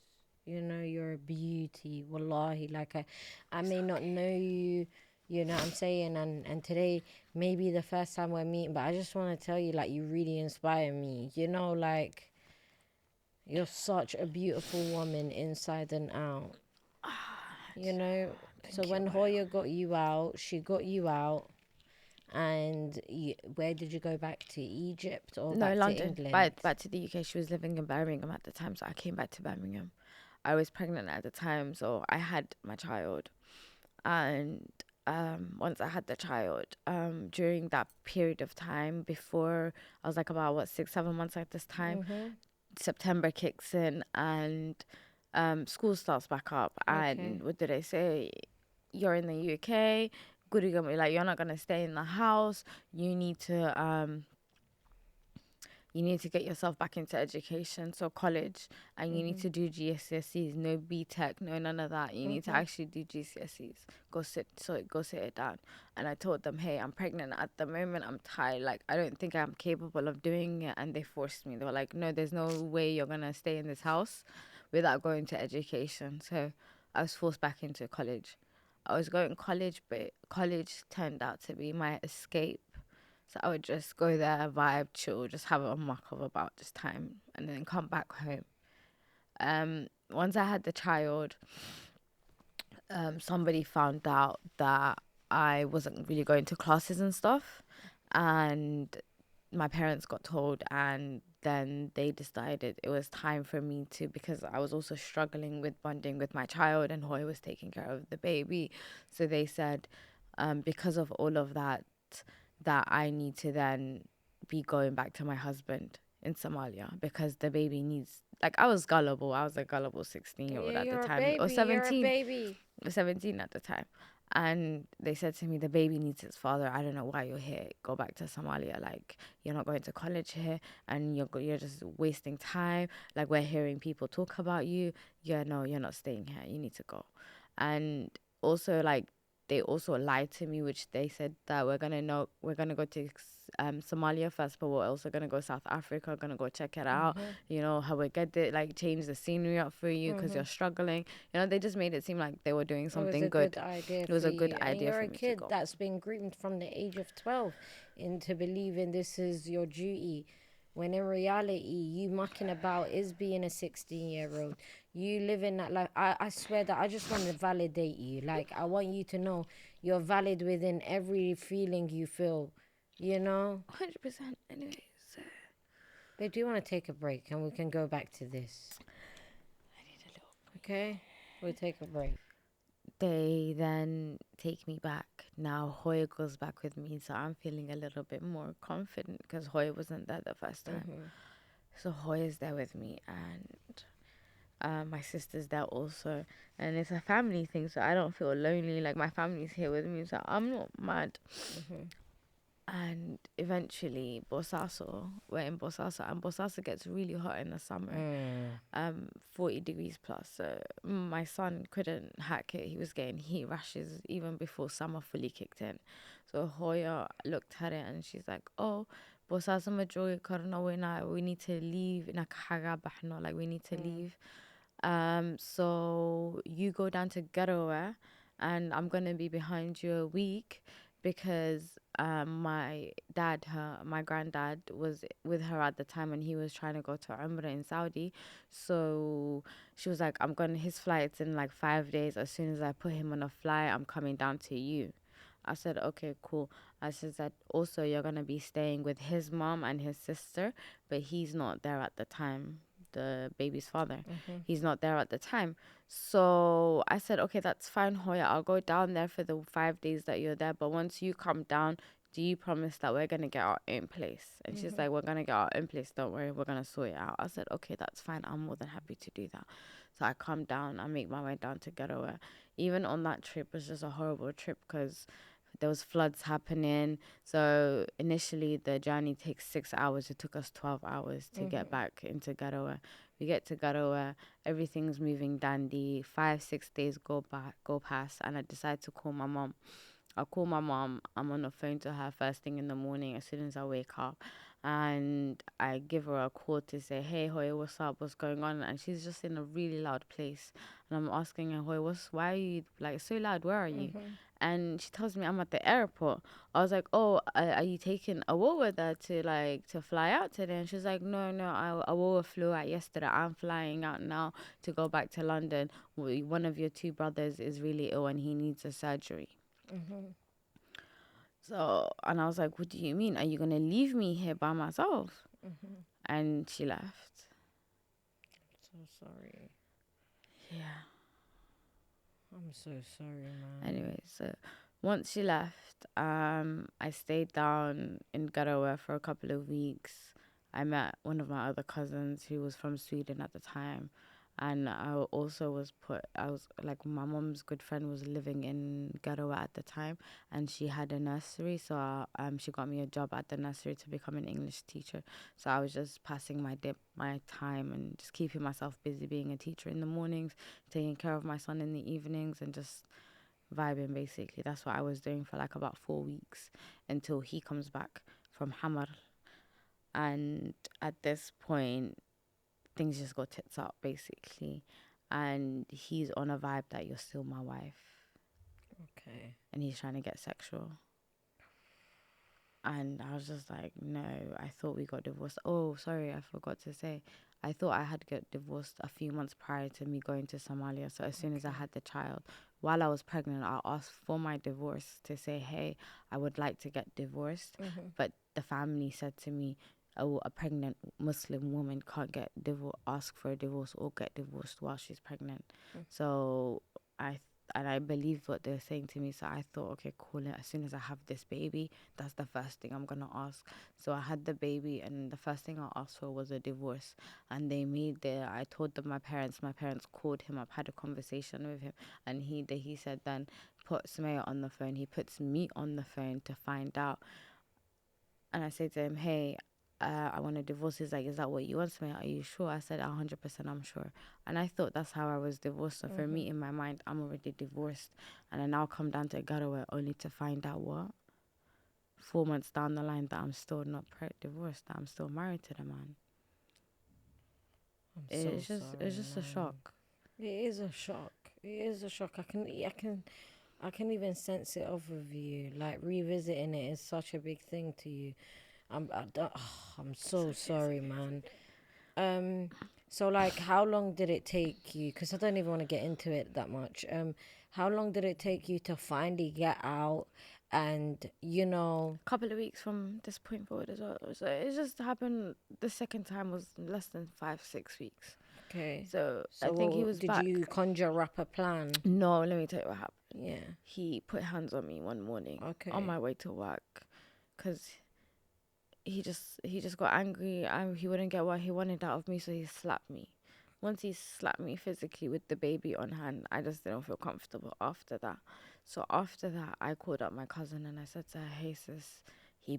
You know, you're a beauty. Wallahi. I may not know you. You know what I'm saying? And today may be the first time we're meeting, but I just want to tell you, you really inspire me. You know, you're such a beautiful woman inside and out. You know? So when Hoya got you out, she got you out. And where did you go back to? Egypt or back London. to England? Back to the UK. She was living in Birmingham at the time, so I came back to Birmingham. I was pregnant at the time, so I had my child. And once I had the child, during that period of time before, I was about 6-7 months at this time, September kicks in and school starts back up. And what did I say? You're in the UK, good, you're not gonna stay in the house. You need to get yourself back into education, so college, and you need to do GCSEs, no BTEC, no none of that. You need to actually do GCSEs. Go sit it down. And I told them, hey, I'm pregnant at the moment. I'm tired. I don't think I'm capable of doing it. And they forced me. They were like, no, there's no way you're gonna stay in this house without going to education. So I was forced back into college. I was going college, but college turned out to be my escape. So I would just go there, vibe, chill, just have a mock of about this time, and then come back home. Once I had the child, somebody found out that I wasn't really going to classes and stuff, and my parents got told, and then they decided it was time for me to, because I was also struggling with bonding with my child and Hoy was taking care of the baby. So they said, because of all of that, that I need to then be going back to my husband in Somalia because the baby needs, like, I was gullible. I was a gullible 16-year-old Yeah, at the you're a time, or baby. You're a 17, baby. 17 at the time. And they said to me, the baby needs its father. I don't know why you're here. Go back to Somalia. Like, you're not going to college here and you're just wasting time. Like, we're hearing people talk about you. Yeah, no, you're not staying here. You need to go. And also, like, they also lied to me, which they said that we're gonna go to Somalia first, but we're also gonna go South Africa, gonna go check it out. You know how we get it, like change the scenery up for you because you're struggling. You know, they just made it seem like they were doing It was something a good. good idea It was for a good you. And idea you're for a me to kid go. that's been groomed from the age of 12 into believing this is your duty. When in reality, you mucking about is being a 16-year-old. You living that life. I swear that I just want to validate you. Like, I want you to know you're valid within every feeling you feel, you know? 100%. Anyways, But do you want to take a break and we can go back to this? I need a little. Okay? We'll take a break. They then take me back. Now Hoya goes back with me, so I'm feeling a little bit more confident because Hoya wasn't there the first time. So Hoya's there with me, and my sister's there also, and it's a family thing, so I don't feel lonely. Like, my family's here with me, so I'm not mad. And eventually, we're in Bosaso, and Bosaso gets really hot in the summer, 40 degrees plus. So my son couldn't hack it. He was getting heat rashes even before summer fully kicked in. So Hoya looked at it and she's like, "Oh, Bosaso majority karna we need to leave. Like, we need to leave. So you go down to Garowe, and I'm gonna be behind you a week because my granddad was with her at the time when he was trying to go to Umrah in Saudi. So she was like, his flight's in like 5 days. As soon as I put him on a flight, I'm coming down to you. I said, okay, cool. I said that also you're gonna be staying with his mom and his sister, but he's not there at the time, the baby's father. He's not there at the time. So I said, okay, that's fine, Hoya. I'll go down there for the 5 days that you're there. But once you come down, do you promise that we're going to get our own place? And she's like, we're going to get our own place. Don't worry. We're going to sort it out. I said, okay, that's fine. I'm more than happy to do that. So I come down. I make my way down to Garowe. Even on that trip, it was just a horrible trip because there was floods happening. So initially the journey takes 6 hours. It took us 12 hours to get back into Garowe. We get to Garowe, everything's moving dandy. 5-6 days go past, and I decide to call my mom. I call my mom. I'm on the phone to her first thing in the morning as soon as I wake up. And I give her a call to say, hey, Hoy, what's up? What's going on? And she's just in a really loud place. And I'm asking her, Hoy, why are you like so loud? Where are you? And she tells me I'm at the airport. I was like, oh, are you taking a Awoa there to fly out today? And she's like, no, Awoa flew out yesterday. I'm flying out now to go back to London. One of your two brothers is really ill and he needs a surgery. So, and I was like, what do you mean? Are you going to leave me here by myself? And she left. So sorry. Yeah. I'm so sorry, man. Anyway, so once she left, I stayed down in Garowe for a couple of weeks. I met one of my other cousins who was from Sweden at the time. And I also I was like, my mom's good friend was living in Garowe at the time, and she had a nursery. So she got me a job at the nursery to become an English teacher. So I was just passing my time and just keeping myself busy being a teacher in the mornings, taking care of my son in the evenings, and just vibing, basically. That's what I was doing for like about 4 weeks until he comes back from Hamar. And at this point, things just got tits up, basically. and he's on a vibe that you're still my wife, Okay. and he's trying to get sexual. And I was just like, no, I thought we got divorced. Oh, sorry, I forgot to say. I thought I had got divorced a few months prior to me going to Somalia. So as soon as I had the child, while I was pregnant, I asked for my divorce to say, hey, I would like to get divorced. But the family said to me, oh, a pregnant Muslim woman can't get ask for a divorce or get divorced while she's pregnant. So I believed what they were saying to me. So I thought, okay, cool. As soon as I have this baby, that's the first thing I'm gonna ask. So I had the baby, and the first thing I asked for was a divorce. And I told them my parents. My parents called him up, had a conversation with him, and he said then put Sumaiaa on the phone. He puts me on the phone to find out. And I said to him, hey, I want a divorce. He's like, is that what you want, Sumaiaa? Are you sure? I said, 100% I'm sure. And I thought that's how I was divorced. So for me, in my mind, I'm already divorced. And I now come down to Garowe only to find out what? 4 months down the line that I'm still not divorced, that I'm still married to the man. I'm It's so just, sorry, it's just a man. shock. It is a shock. It is a shock. I can even sense it off of you. Like revisiting it is such a big thing to you. I'm so sorry, man. So like, how long did it take you? Because I don't even want to get into it that much. How long did it take you to finally get out? And Couple of weeks from this point forward as well. So it just happened. The second time was less than 5-6 weeks. okay. So I So think he was did back. you conjure up a plan? No, let me tell you what happened. Yeah. He put hands on me one morning Okay. on my way to work, because he just got angry. He wouldn't get what he wanted out of me, so he slapped me. Once he slapped me physically with the baby on hand, I just didn't feel comfortable after that. So after that, I called up my cousin and I said to her, hey sis, he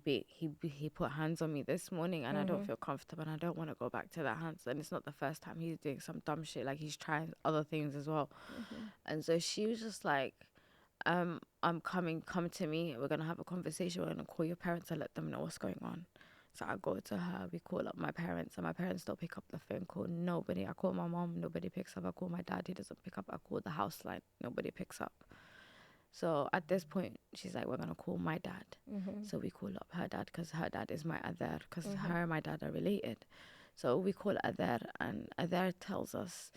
put hands on me this morning and I don't feel comfortable and I don't want to go back to that hands. And it's not the first time he's doing some dumb shit. Like, he's trying other things as well. And so she was just like, I'm come to me, we're gonna have a conversation, we're gonna call your parents and let them know what's going on. So I go to her, we call up my parents, and my parents don't pick up the phone call. Nobody. I call my mom, nobody picks up. I call my dad, he doesn't pick up. I call the house line, nobody picks up. So at this point, she's like, we're gonna call my dad. So we call up her dad, because her dad is my Adher, because her and my dad are related. So we call Adher, and Adher tells us,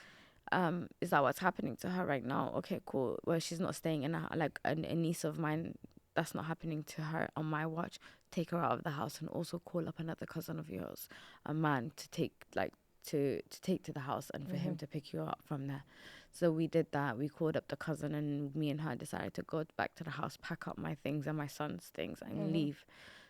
is that what's happening to her right now? Okay, cool. Well, she's not staying in a niece of mine. That's not happening to her on my watch. Take her out of the house, and also call up another cousin of yours, a man, to take to the house and for him to pick you up from there. So we did that. We called up the cousin, and me and her decided to go back to the house, pack up my things and my son's things, and leave.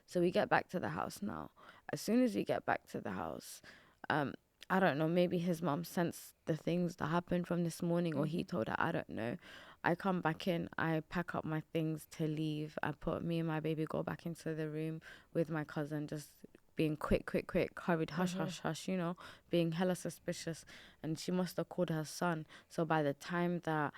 So we get back to the house now. As soon as we get back to the house, I don't know, maybe his mom sensed the things that happened from this morning, or he told her, I don't know. I come back in, I pack up my things to leave. I put me and my baby go back into the room with my cousin, just being quick, hurried, hush, being hella suspicious. And she must have called her son. So by the time that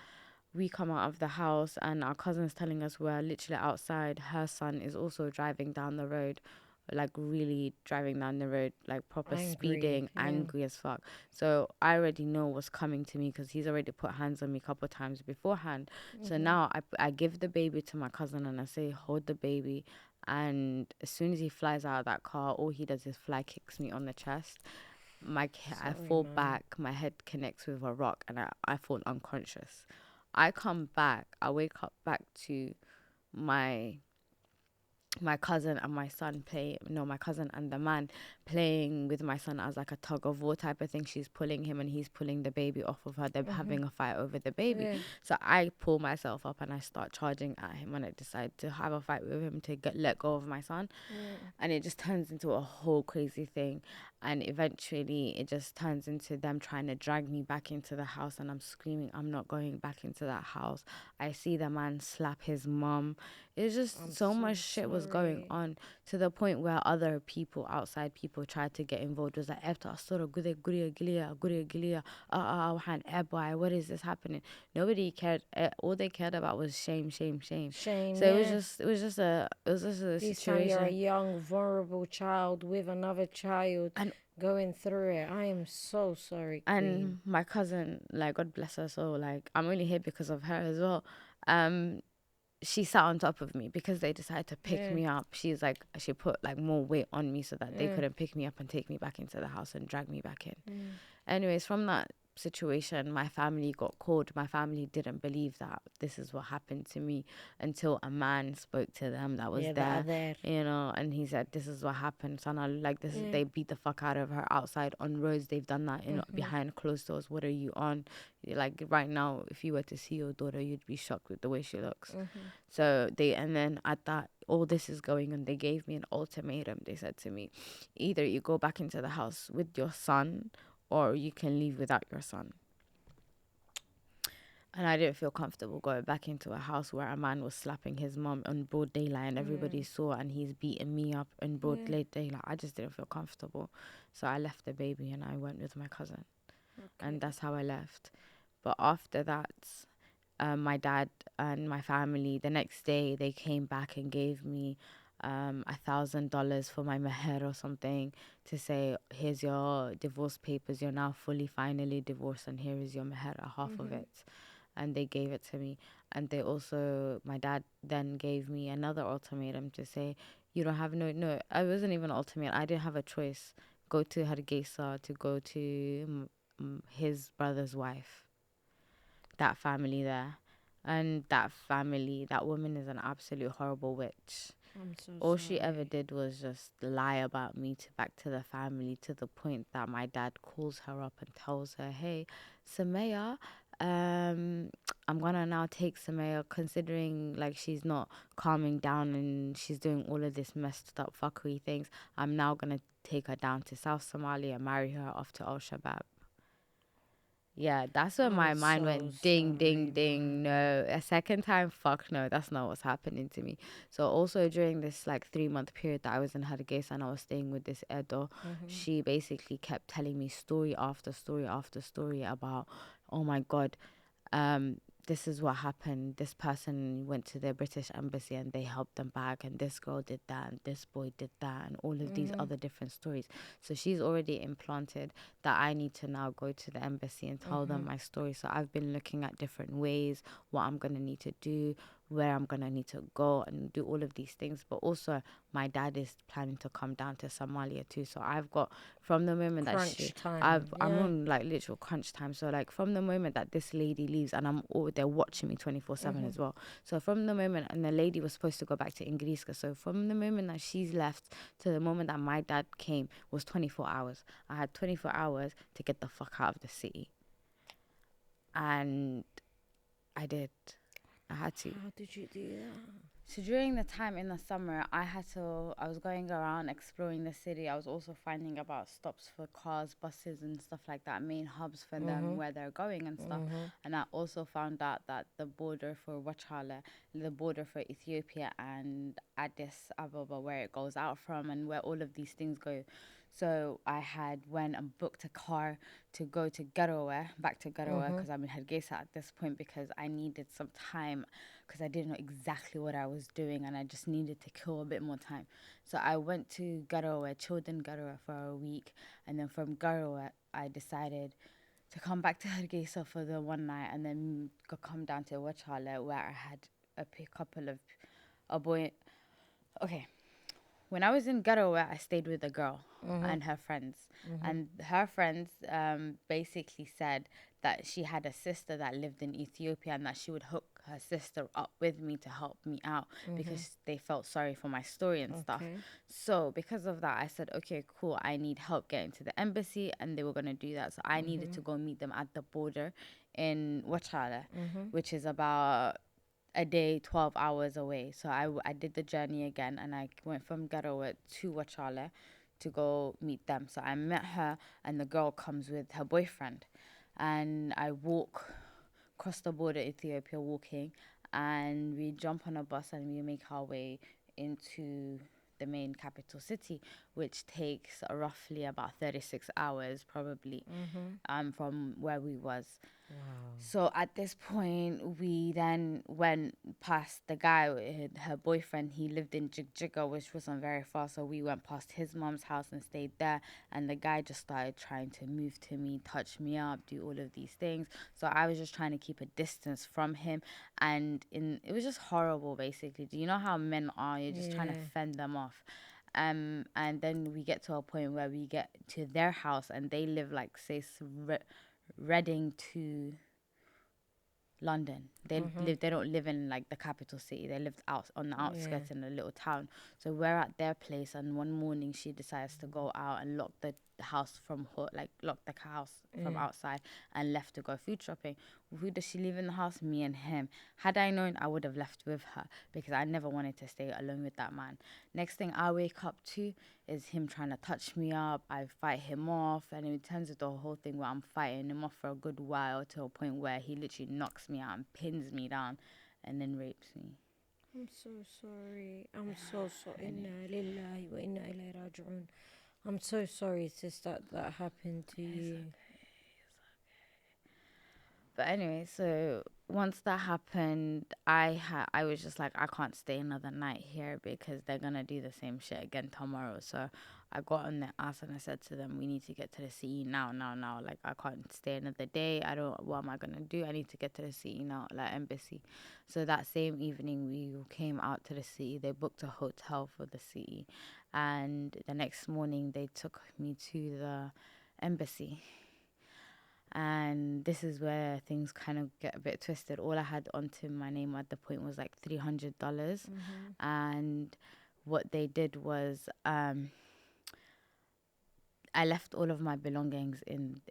we come out of the house and our cousin's telling us we're literally outside, her son is also driving down the road, like really driving down the road, like proper Angry, speeding, yeah. angry as fuck. So I already know what's coming to me, because he's already put hands on me a couple of times beforehand. So now I give the baby to my cousin and I say, hold the baby. And as soon as he flies out of that car, all he does is fly kicks me on the chest. I fall back, my head connects with a rock, and I fall unconscious. I come back, I wake up back to my cousin and my son my cousin and the man playing with my son as like a tug of war type of thing. She's pulling him and he's pulling the baby off of her. They're having a fight over the baby. Yeah. So I pull myself up and I start charging at him, and I decide to have a fight with him to let go of my son. And it just turns into a whole crazy thing. And eventually it just turns into them trying to drag me back into the house, and I'm screaming, I'm not going back into that house. I see the man slap his mum. It's just so much shit was going on, to the point where other people, outside people, tried to get involved. It was like, what is this happening? Nobody cared. All they cared about was shame. So it was just a This time you're a situation. young, vulnerable child with another child. And going through it. I am so sorry, Queen. And my cousin, like, God bless her soul, like, I'm only here because of her as well. Um, she sat on top of me because they decided to pick Yeah. me up. She's like, she put like more weight on me so that they Yeah. couldn't pick me up and take me back into the house and drag me back in. Mm. Anyways, from that situation, my family got called. My family didn't believe that this is what happened to me until a man spoke to them that was Yeah, that are there, there. you know, and he said, "This is what happened, Sana. Like this, is, Yeah. they beat the fuck out of her outside on roads. They've done that in behind closed doors. What are you on? Like right now, if you were to see your daughter, you'd be shocked with the way she looks." So they, and then at that, all this is going on. They gave me an ultimatum. They said to me, either you go back into the house with your son or you can leave without your son. And I didn't feel comfortable going back into a house where a man was slapping his mom on broad daylight and everybody saw, and he's beating me up in broad late daylight. I just didn't feel comfortable. So I left the baby and I went with my cousin. And that's how I left. But after that, my dad and my family, the next day, they came back and gave me $1,000 for my meher or something to say, here's your divorce papers. You're now fully, finally divorced, and here is your meher, half of it. And they gave it to me. And they also, my dad then gave me another ultimatum to say, you don't have no, I wasn't even an ultimatum. I didn't have a choice. Go to Hargeisa to go to his brother's wife, that family there. And that family, that woman is an absolute horrible witch. I'm so All sorry. she ever did was just lie about me to back to the family, to the point that my dad calls her up and tells her, hey, Samaya, I'm gonna now take Samaya, considering like she's not calming down and she's doing all of this messed up fuckery things. I'm now gonna take her down to South Somalia, marry her off to Al Shabaab. Yeah, that's when my I'm mind so went ding, ding, sorry, ding. man. No, a second time, fuck no, that's not what's happening to me. So also during this like 3 month period that I was in Hargeisa and I was staying with this Edo, she basically kept telling me story after story after story about, oh my God, um, this is what happened. This person went to the British embassy and they helped them back, and this girl did that, and this boy did that, and all of these other different stories. So she's already implanted that I need to now go to the embassy and tell them my story. So I've been looking at different ways, what I'm gonna need to do, where I'm gonna need to go, and do all of these things. But also, my dad is planning to come down to Somalia too. So I've got, from the moment that Crunch time. I'm Yeah. on like literal crunch time. So like from the moment that this lady leaves, and they're watching me 24/7 as well. So from the moment, and the lady was supposed to go back to Ingriska. So from the moment that she's left to the moment that my dad came was 24 hours. I had 24 hours to get the fuck out of the city, and I did. I had to. How did you do that? So during the time in the summer, I was going around exploring the city. I was also finding about stops for cars, buses, and stuff like that, main hubs for them where they're going and stuff. And I also found out that the border for Wachala, the border for Ethiopia and Addis Ababa, where it goes out from and where all of these things go. So I had went and booked a car to go to Garowe, back to Garowe, because I'm in Hargeisa at this point, because I needed some time, because I didn't know exactly what I was doing and I just needed to kill a bit more time. So I went to Garowe, chilled in Garowe for a week, and then from Garowe I decided to come back to Hargeisa for the one night and then come down to Wachala, where I had couple of a boy. Okay, when I was in Garowe, I stayed with a girl and her friends. And her friends basically said that she had a sister that lived in Ethiopia and that she would hook her sister up with me to help me out because they felt sorry for my story and stuff. Okay. So because of that, I said, okay, cool, I need help getting to the embassy, and they were going to do that. So I needed to go meet them at the border in Wachala, which is about a day, 12 hours away. So I did the journey again, and I went from Garowe to Wachala to go meet them. So I met her, and the girl comes with her boyfriend. And I walk across the border, Ethiopia, walking, and we jump on a bus and we make our way into the main capital city, which takes roughly about 36 hours probably from where we was. Wow. So at this point, we then went past the guy, her boyfriend. He lived in Jigjiga, which wasn't very far. So we went past his mom's house and stayed there. And the guy just started trying to move to me, touch me up, do all of these things. So I was just trying to keep a distance from him. And it was just horrible, basically. Do you know how men are? You're just trying to fend them off. And then we get to a point where we get to their house and they live like, say, Reading to London. They live. They don't live in like the capital city. They lived out on the outskirts in a little town. So we're at their place, and one morning she decides to go out and lock the house from lock the house from outside and left to go food shopping. Who does she leave in the house? Me and him. Had I known, I would have left with her because I never wanted to stay alone with that man. Next thing I wake up to is him trying to touch me up. I fight him off, and it turns into a whole thing where I'm fighting him off for a good while to a point where he literally knocks me out and pins me down and then rapes me. I'm so sorry. I'm so sorry. Inna lillahi wa inna ilayhi raji'un. I'm so sorry, sis, that happened to you. But anyway, so once that happened, I was just like, I can't stay another night here because they're gonna do the same shit again tomorrow. So I got on their ass and I said to them, we need to get to the city now. Like, I can't stay another day. What am I gonna do? I need to get to the city now, like embassy. So that same evening, we came out to the city. They booked a hotel for the city, and the next morning they took me to the embassy. And this is where things kind of get a bit twisted. All I had onto my name at the point was like $300. And what they did was I left all of my belongings in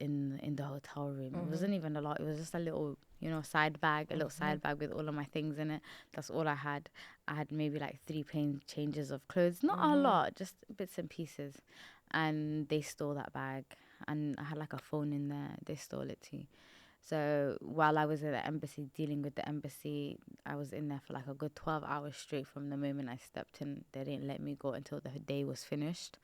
the hotel room. It wasn't even a lot. It was just a little, side bag, a little side bag with all of my things in it. That's all I had. I had maybe like 3 plain changes of clothes. Not a lot, just bits and pieces. And they stole that bag. And I had like a phone in there. They stole it too. So while I was at the embassy dealing with the embassy, I was in there for like a good 12 hours straight from the moment I stepped in. They didn't let me go until the day was finished.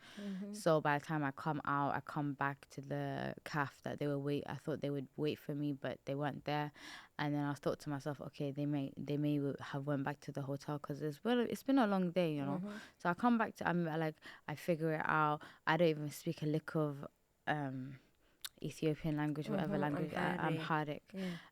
So by the time I come out, I come back to the calf that they were I thought they would wait for me, but they weren't there. And then I thought to myself, okay, they may have went back to the hotel because it's been a long day, So I come back I figure it out. I don't even speak a lick of Ethiopian language, whatever language, Amharic.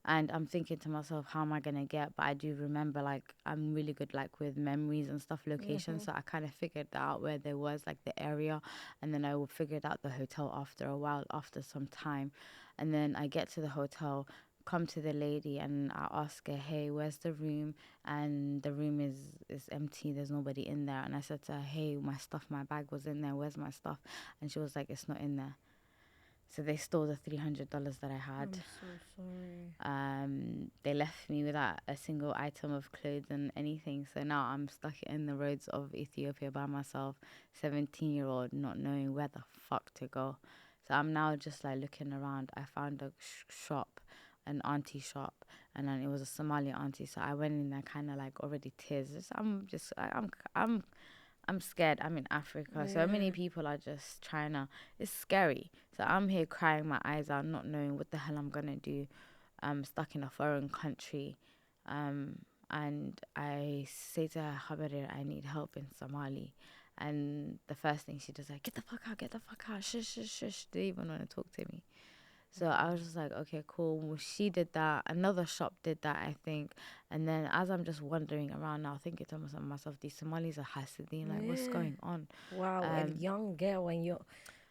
And I'm thinking to myself, how am I going to get? But I do remember, like, I'm really good, like, with memories and stuff, locations. So I kind of figured out where there was, like, the area. And then I figured out the hotel after a while, after some time. And then I get to the hotel, come to the lady, and I ask her, hey, where's the room? And the room is empty. There's nobody in there. And I said to her, hey, my bag was in there. Where's my stuff? And she was like, it's not in there. So they stole the $300 that I had. I'm so sorry. They left me without a single item of clothes and anything. So now I'm stuck in the roads of Ethiopia by myself, 17-year-old, not knowing where the fuck to go. So I'm now just like looking around. I found a shop, an auntie shop, and then it was a Somali auntie. So I went in there, kind of like already tears. I'm scared. I'm in Africa. So many people are just trying to. It's scary. So I'm here crying my eyes out, not knowing what the hell I'm gonna do. I'm stuck in a foreign country, and I say to her, Habarir, I need help in Somali. And the first thing she does, like, get the fuck out, shush. They even want to talk to me. So I was just like, okay, cool. Well, she did that. Another shop did that, I think. And then as I'm just wandering around now, thinking to myself, these Somalis are Hasidin. Like, what's going on? Wow, a young girl and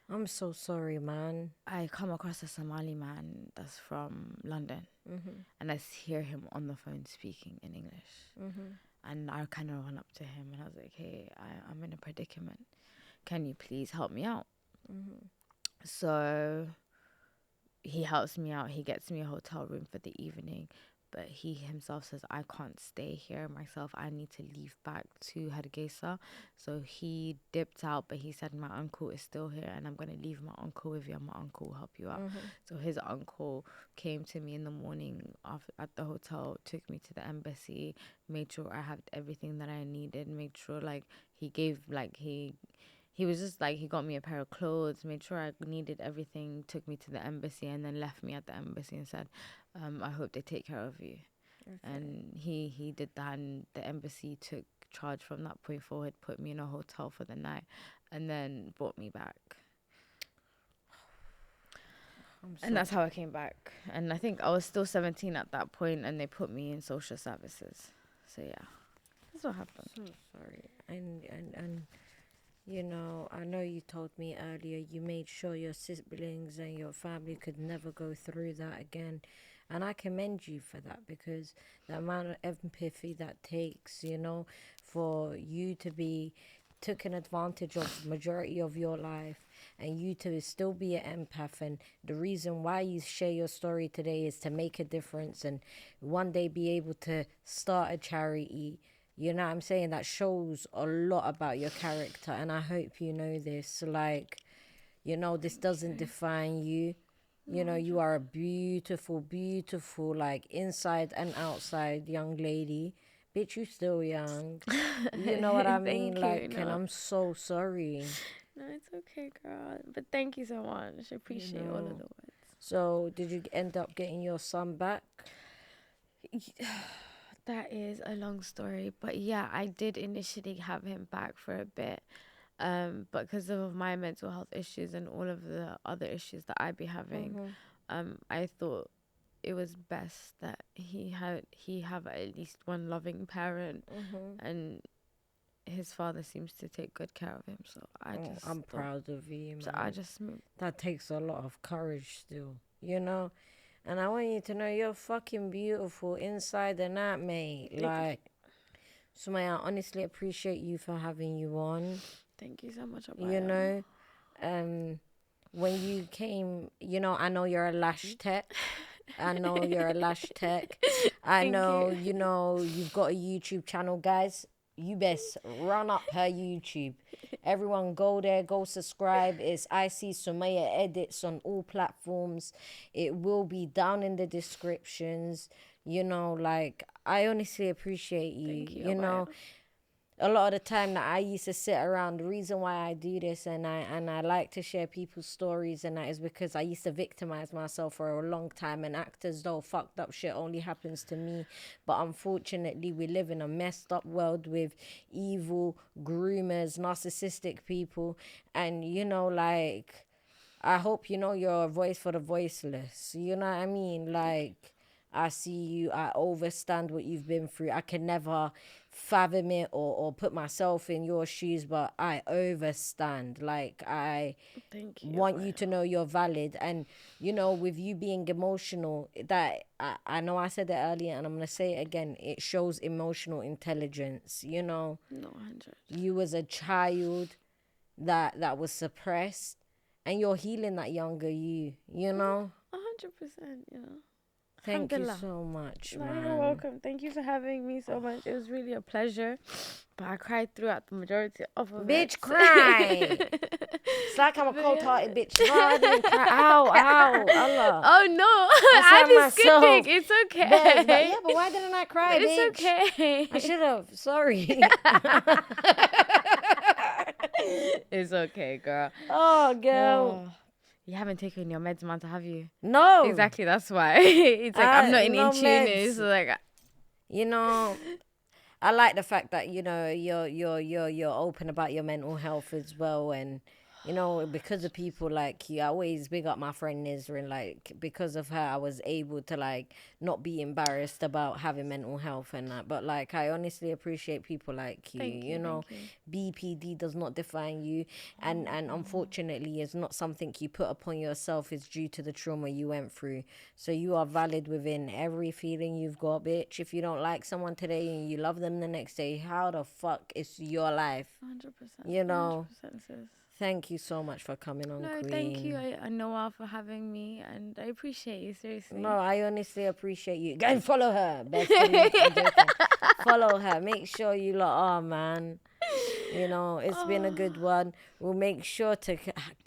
I'm so sorry, man. I come across a Somali man that's from London. And I hear him on the phone speaking in English. And I kind of run up to him and I was like, hey, I'm in a predicament. Can you please help me out? So he helps me out. He gets me a hotel room for the evening. but he himself says, I can't stay here myself. I need to leave back to Hargeisa. So he dipped out, but he said, my uncle is still here and I'm going to leave my uncle with you and my uncle will help you out. So his uncle came to me in the morning at the hotel, took me to the embassy, made sure I had everything that I needed, made sure like he gave like he was just like, he got me a pair of clothes, made sure I needed everything, took me to the embassy, and then left me at the embassy and said, I hope they take care of you. Okay. And he did that, and the embassy took charge from that point forward, put me in a hotel for the night, and then brought me back. And that's how I came back. And I think I was still 17 at that point, and they put me in social services. So yeah, that's what happened. So sorry. And you know, I know you told me earlier you made sure your siblings and your family could never go through that again. And I commend you for that, because the amount of empathy that takes, you know, for you to be taken advantage of majority of your life and you to still be an empath. And the reason why you share your story today is to make a difference and one day be able to start a charity. You know what I'm saying? That shows a lot about your character. And I hope you know this. Like, you know, this doesn't define you. You know, you are a beautiful, beautiful, like, inside and outside young lady. Bitch, you still young. You know what I mean? Like, and I'm so sorry. No, it's okay, girl. But thank you so much. I appreciate all of the words. So, did you end up getting your son back? That is a long story, but yeah, I did initially have him back for a bit, but because of my mental health issues and all of the other issues that I'd be having, I thought it was best that he have at least one loving parent, and his father seems to take good care of him. So I'm proud of you, man. So I just moved. That takes a lot of courage still, you know. And I want you to know you're fucking beautiful inside and out, mate. Like, Sumaiaa, I honestly appreciate you for having you on. Thank you so much. You know, when you came, you know, I know you're a lash tech. I know you're a lash tech. I know, you know, you've got a YouTube channel, guys. You best run up her YouTube. Everyone go there, go subscribe. It's Iseesumaiaa Edits on all platforms. It will be down in the descriptions. You know, like, I honestly appreciate you. You know, a lot of the time that I used to sit around, the reason why I do this and I like to share people's stories and that is because I used to victimize myself for a long time and act as though fucked up shit only happens to me. But unfortunately, we live in a messed up world with evil groomers, narcissistic people. And, you know, like, I hope, you know, you're a voice for the voiceless. You know what I mean? Like, I see you, I overstand what you've been through. I can never fathom it or put myself in your shoes, but I overstand. Like, I want you to know you're valid. And, you know, with you being emotional, that I know I said it earlier and I'm going to say it again, it shows emotional intelligence, you know. No, 100. You was a child that was suppressed and you're healing that younger you know. 100%, you know. Thank you so much, man. You're welcome. Thank you for having me so much. It was really a pleasure. But I cried throughout the majority of it. Bitch, cry. It's like I'm a cold-hearted bitch. No, I didn't cry. Ow, Allah. Oh, no. I'm just kidding. It's okay. But why didn't I cry, bitch? It's okay. I should have. Sorry. It's okay, girl. Oh, girl. Oh. You haven't taken your meds, Manta, have you? No. Exactly, that's why. It's like, I'm not in tune. It's like, you know, I like the fact that, you know, you're open about your mental health as well. And, you know, because of people like you, I always big up my friend Nisrin. Like, because of her, I was able to, like, not be embarrassed about having mental health and that. But, like, I honestly appreciate people like you. You know, BPD does not define you. And unfortunately, it's not something you put upon yourself. It's due to the trauma you went through. So you are valid within every feeling you've got, bitch. If you don't like someone today and you love them the next day, how the fuck is your life? 100%. You know? 100%, sis. Thank you so much for coming on, No, Queen. thank you, Noah, for having me, and I appreciate you, seriously. No, I honestly appreciate you. Go and follow her. Best friend. I'm joking. Follow her. Make sure you lot are, man. You know, it's been a good one. We'll make sure to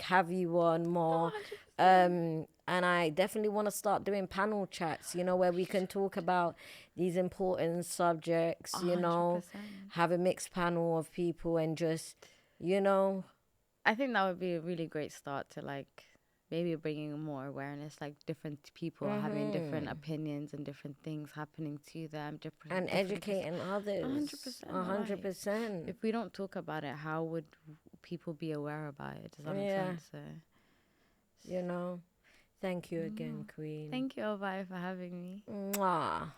have you on more. 100%. And I definitely want to start doing panel chats, you know, where we can talk about these important subjects, you know, 100%. have a mixed panel of people and just, you know. I think that would be a really great start to like maybe bringing more awareness, like different people having different opinions and different things happening to them, And educating others. 100%. 100%. If we don't talk about it, how would people be aware about it? Does that make sense? So, you know, thank you again, Queen. thank you, Ovi, for having me. Mwah.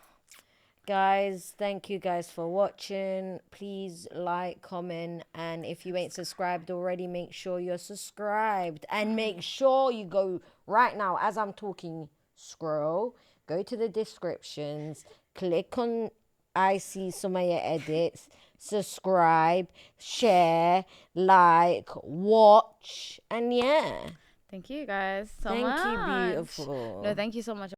Guys, thank you guys for watching. Please like, comment, and if you ain't subscribed already, make sure you're subscribed. And make sure you go right now, as I'm talking, scroll, go to the descriptions, click on Iseesumaiaa edits, subscribe, share, like, watch, and yeah. Thank you guys so Thank much. you, beautiful. No, thank you so much.